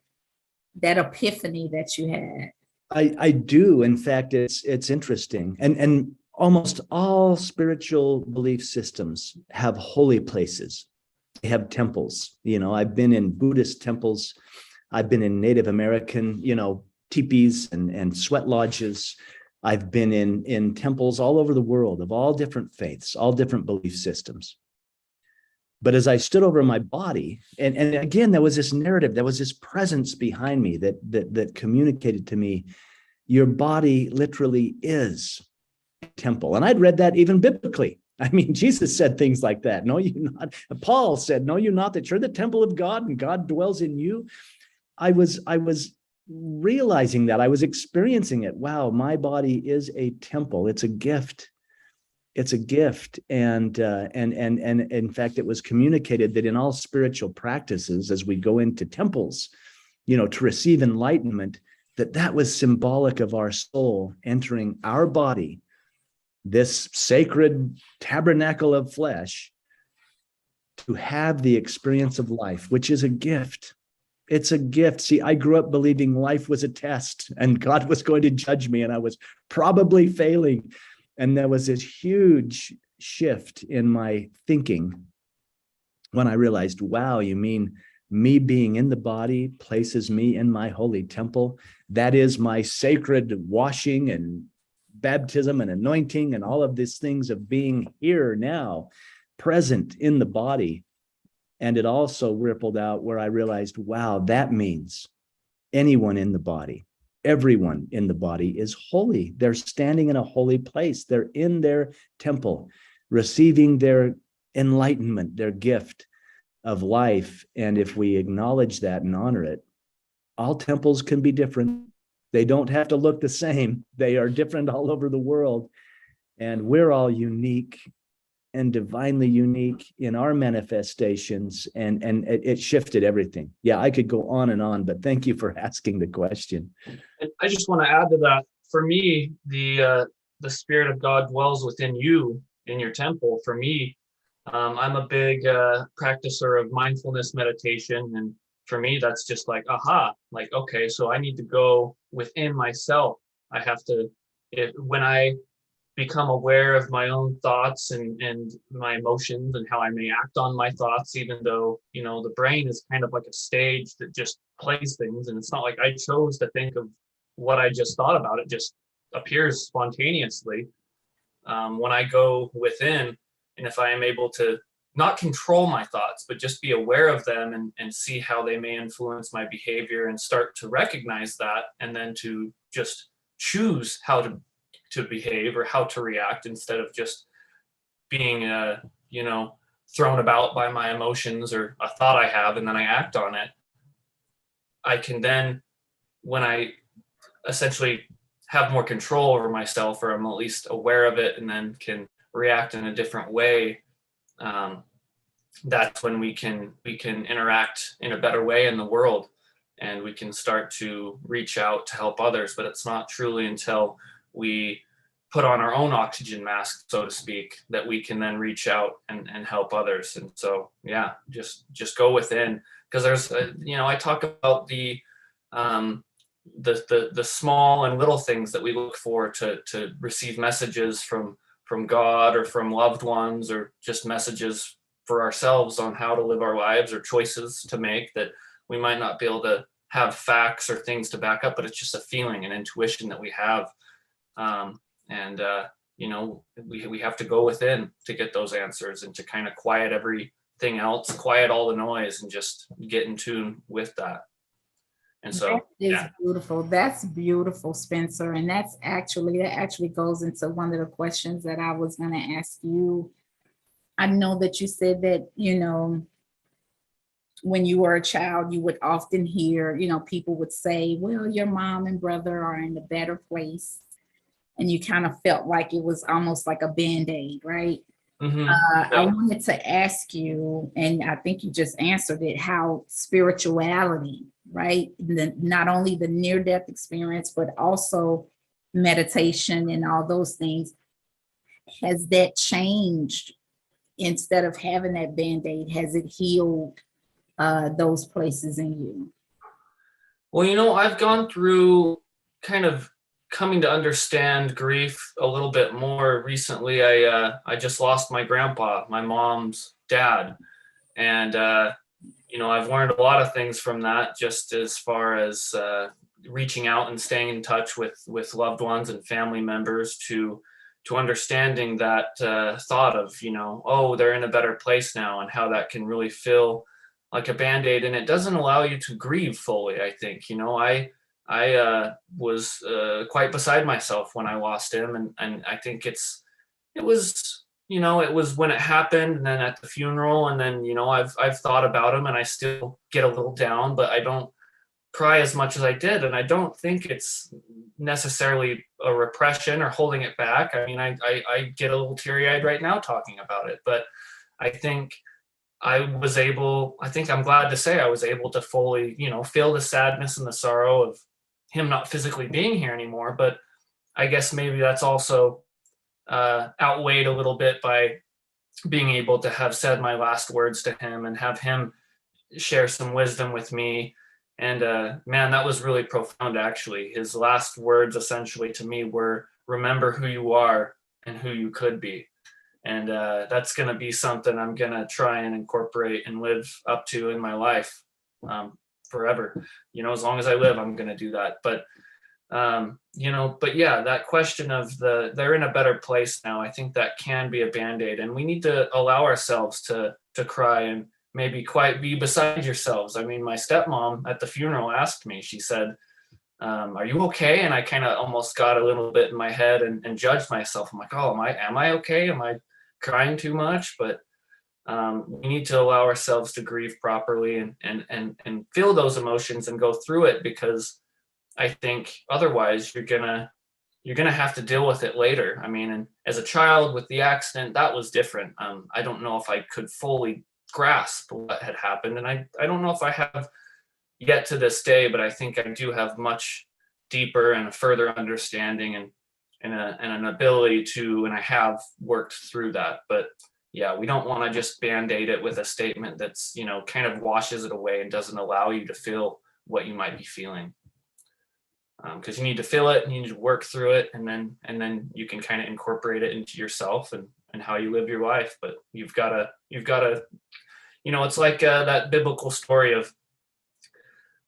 that epiphany that you had? I do. In fact, it's interesting. And almost all spiritual belief systems have holy places. They have temples. I've been in Buddhist temples. I've been in Native American, teepees and sweat lodges. I've been in temples all over the world of all different faiths, all different belief systems. But as I stood over my body, and again, there was this narrative, there was this presence behind me that communicated to me, your body literally is a temple. And I'd read that even biblically. I mean, Jesus said things like that. No, you not. Paul said, no, you not, that you're the temple of God and God dwells in you. I was realizing that. I was experiencing it. Wow, my body is a temple. It's a gift. It's a gift. And in fact, it was communicated that in all spiritual practices, as we go into temples, to receive enlightenment, that was symbolic of our soul entering our body, this sacred tabernacle of flesh, to have the experience of life, which is a gift. It's a gift. See, I grew up believing life was a test and God was going to judge me and I was probably failing. And there was this huge shift in my thinking when I realized, wow, you mean me being in the body places me in my holy temple? That is my sacred washing and baptism and anointing and all of these things of being here now, present in the body. And it also rippled out where I realized, wow, that means anyone in the body, everyone in the body is holy. They're standing in a holy place. They're in their temple, receiving their enlightenment, their gift of life. And if we acknowledge that and honor it, all temples can be different. They don't have to look the same. They are different all over the world. And we're all unique and divinely unique in our manifestations. And it shifted everything. Yeah, I could go on and on, but thank you for asking the question. And I just want to add to that. For me, the Spirit of God dwells within you in your temple. For me, I'm a big practicer of mindfulness meditation. And for me, that's just like, aha, like, okay, so I need to go within myself. I have to, when I become aware of my own thoughts and my emotions and how I may act on my thoughts, even though, the brain is kind of like a stage that just plays things. And it's not like I chose to think of what I just thought about. It just appears spontaneously. When I go within, and if I am able to not control my thoughts, but just be aware of them and see how they may influence my behavior, and start to recognize that, and then to just choose how to behave or how to react, instead of just being, thrown about by my emotions or a thought I have and then I act on it. I can then, when I essentially have more control over myself, or I'm at least aware of it and then can react in a different way, that's when we can interact in a better way in the world, and we can start to reach out to help others. But it's not truly until we put on our own oxygen mask, so to speak, that we can then reach out and help others. And so, yeah, just go within, because there's, I talk about the small and little things that we look for to receive messages from God or from loved ones, or just messages for ourselves on how to live our lives, or choices to make that we might not be able to have facts or things to back up, but it's just a feeling and intuition that we have. We have to go within to get those answers, and to kind of quiet everything else, quiet all the noise, and just get in tune with that. And so that is beautiful. That's beautiful, Spencer. And that actually goes into one of the questions that I was going to ask you. I know that you said that, when you were a child, you would often hear, people would say, well, your mom and brother are in a better place. And you kind of felt like it was almost like a Band-Aid, right? Mm-hmm. I wanted to ask you, and I think you just answered it, how spirituality, right? Not only the near-death experience, but also meditation and all those things, has that changed? Instead of having that Band-Aid, has it healed those places in you? Well, I've gone through kind of coming to understand grief a little bit more recently. I just lost my grandpa, my mom's dad. And, I've learned a lot of things from that, just as far as reaching out and staying in touch with loved ones and family members, to understanding that thought of, they're in a better place now, and how that can really feel like a Band-Aid. And it doesn't allow you to grieve fully, I think. I was quite beside myself when I lost him. And I think it was when it happened, and then at the funeral, and then, I've thought about him, and I still get a little down, but I don't cry as much as I did. And I don't think it's necessarily a repression or holding it back. I mean, I get a little teary-eyed right now talking about it, but I think I'm glad to say I was able to fully, feel the sadness and the sorrow of him not physically being here anymore. But I guess maybe that's also outweighed a little bit by being able to have said my last words to him and have him share some wisdom with me. And man, that was really profound, actually. His last words essentially to me were, remember who you are and who you could be. And that's going to be something I'm going to try and incorporate and live up to in my life forever. As long as I live, I'm going to do that. But yeah, that question of they're in a better place now, I think that can be a Band-Aid, and we need to allow ourselves to cry and maybe quite be beside yourselves. I mean, my stepmom at the funeral asked me, she said, are you okay? And I kind of almost got a little bit in my head and judged myself. I'm like, oh, am I okay? Am I crying too much? But we need to allow ourselves to grieve properly and feel those emotions and go through it, because I think otherwise you're gonna have to deal with it later. I mean, and as a child with the accident, that was different. I don't know if I could fully grasp what had happened, and I don't know if I have yet to this day, but I think I do have much deeper and a further understanding and an ability to, and I have worked through that. But yeah, we don't want to just Band-Aid it with a statement that's, kind of washes it away and doesn't allow you to feel what you might be feeling. Because you need to feel it, and you need to work through it, and then you can kind of incorporate it into yourself and how you live your life. But you've got to, it's like that biblical story of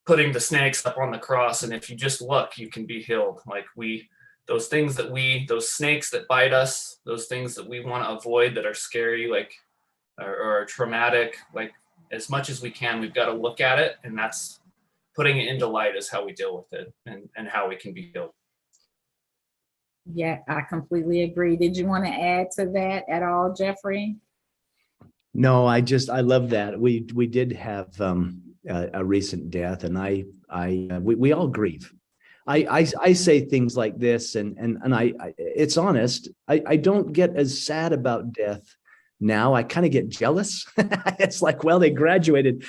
putting the snakes up on the cross, and if you just look, you can be healed. Like those snakes that bite us, those things that we want to avoid that are scary, like or traumatic, like as much as we can, we've got to look at it, and that's putting it into light is how we deal with it and how we can be healed. Yeah, I completely agree. Did you want to add to that at all, Jeffrey? No, I love that. We did have a recent death, and we all grieve. I say things like this, and I it's honest. I don't get as sad about death now. I kind of get jealous. It's like, well, they graduated,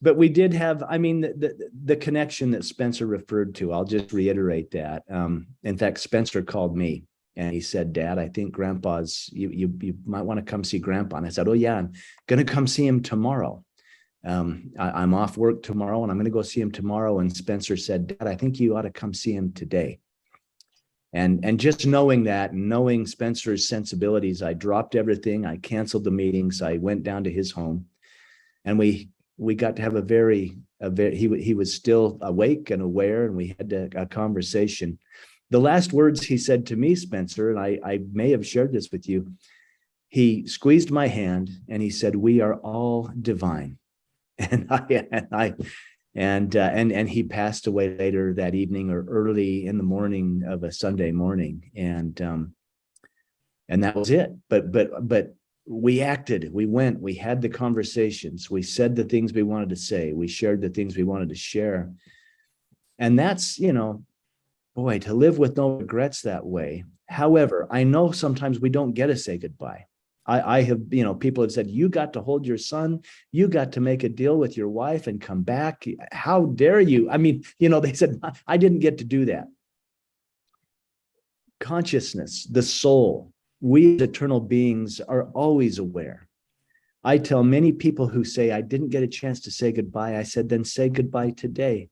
but we did have. I mean, the connection that Spencer referred to. I'll just reiterate that. In fact, Spencer called me and he said, "Dad, I think Grandpa's. You might want to come see Grandpa." And I said, "Oh yeah, I'm going to come see him tomorrow. I'm off work tomorrow and I'm going to go see him tomorrow." And Spencer said, "Dad, I think you ought to come see him today." And just knowing that, and knowing Spencer's sensibilities, I dropped everything. I canceled the meetings. I went down to his home, and we got to have a very he was still awake and aware, and we had a conversation. The last words he said to me, Spencer, and I may have shared this with you, he squeezed my hand and he said, "We are all divine." And he passed away later that evening or early in the morning of a Sunday morning, and that was it. But we acted, we went, we had the conversations, we said the things we wanted to say, we shared the things we wanted to share, and that's, boy, to live with no regrets that way. However, I know sometimes we don't get to say goodbye. I have, people have said, "You got to hold your son, you got to make a deal with your wife and come back. How dare you?" I mean, they said, I didn't get to do that. Consciousness, the soul, we as eternal beings are always aware. I tell many people who say, "I didn't get a chance to say goodbye," I said, then say goodbye today.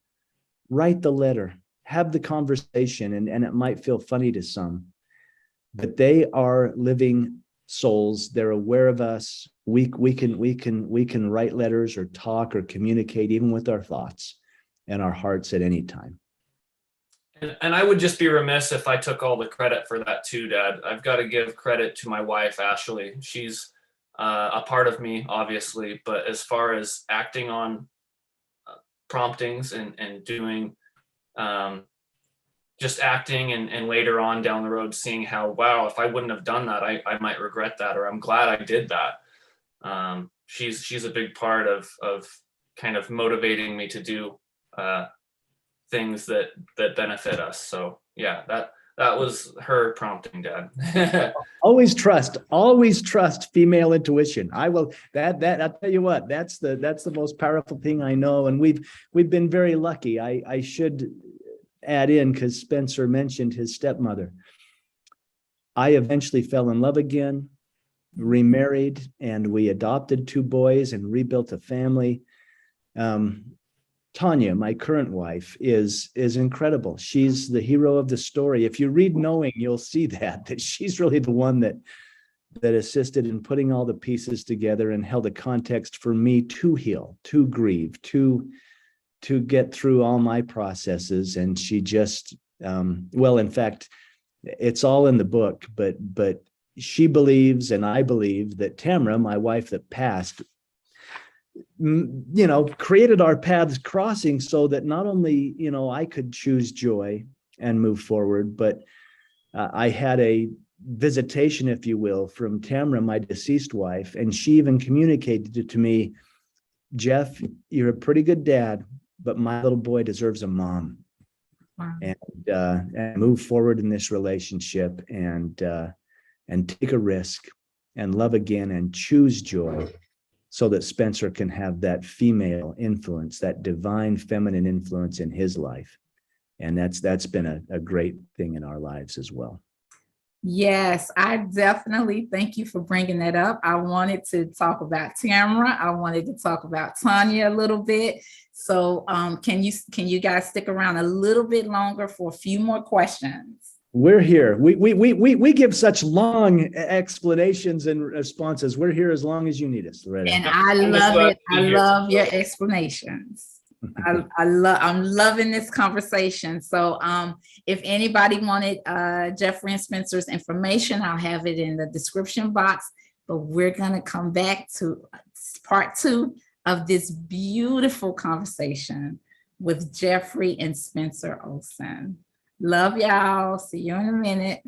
Write the letter, have the conversation, and it might feel funny to some, but they are living souls. They're aware of us. We can write letters or talk or communicate even with our thoughts and our hearts at any time. And I would just be remiss if I took all the credit for that too, Dad. I've got to give credit to my wife, Ashley. She's a part of me, obviously, but as far as acting on promptings and doing just acting and later on down the road seeing how, wow, if I wouldn't have done that, I might regret that, or I'm glad I did that. She's a big part of kind of motivating me to do things that benefit us. So yeah, that was her prompting, Dad. Always trust female intuition. I will that I'll tell you what, that's the most powerful thing I know. And we've been very lucky. I should add in, because Spencer mentioned his stepmother. I eventually fell in love again, remarried, and we adopted 2 boys and rebuilt a family. Tanya, my current wife, is incredible. She's the hero of the story. If you read Knowing, you'll see that she's really the one that assisted in putting all the pieces together and held a context for me to heal, to grieve, to get through all my processes. And she just, well, in fact, it's all in the book, but she believes, and I believe, that Tamara, my wife that passed, created our paths crossing so that not only, I could choose joy and move forward, but I had a visitation, if you will, from Tamara, my deceased wife. And she even communicated to me, "Jeff, you're a pretty good dad, but my little boy deserves a mom." Wow. And move forward in this relationship and take a risk and love again and choose joy, so that Spencer can have that female influence, that divine feminine influence in his life. And that's been a great thing in our lives as well. Yes, I definitely thank you for bringing that up. I wanted to talk about Tamara. I wanted to talk about Tanya a little bit. So can you guys stick around a little bit longer for a few more questions? We're here. We give such long explanations and responses. We're here as long as you need us, Loretta. And I love it. I love your explanations. I'm loving this conversation. So if anybody wanted Jeffrey and Spencer's information, I'll have it in the description box but we're going to come back to part 2 of this beautiful conversation with Jeffrey and Spencer Olsen. Love y'all. See you in a minute.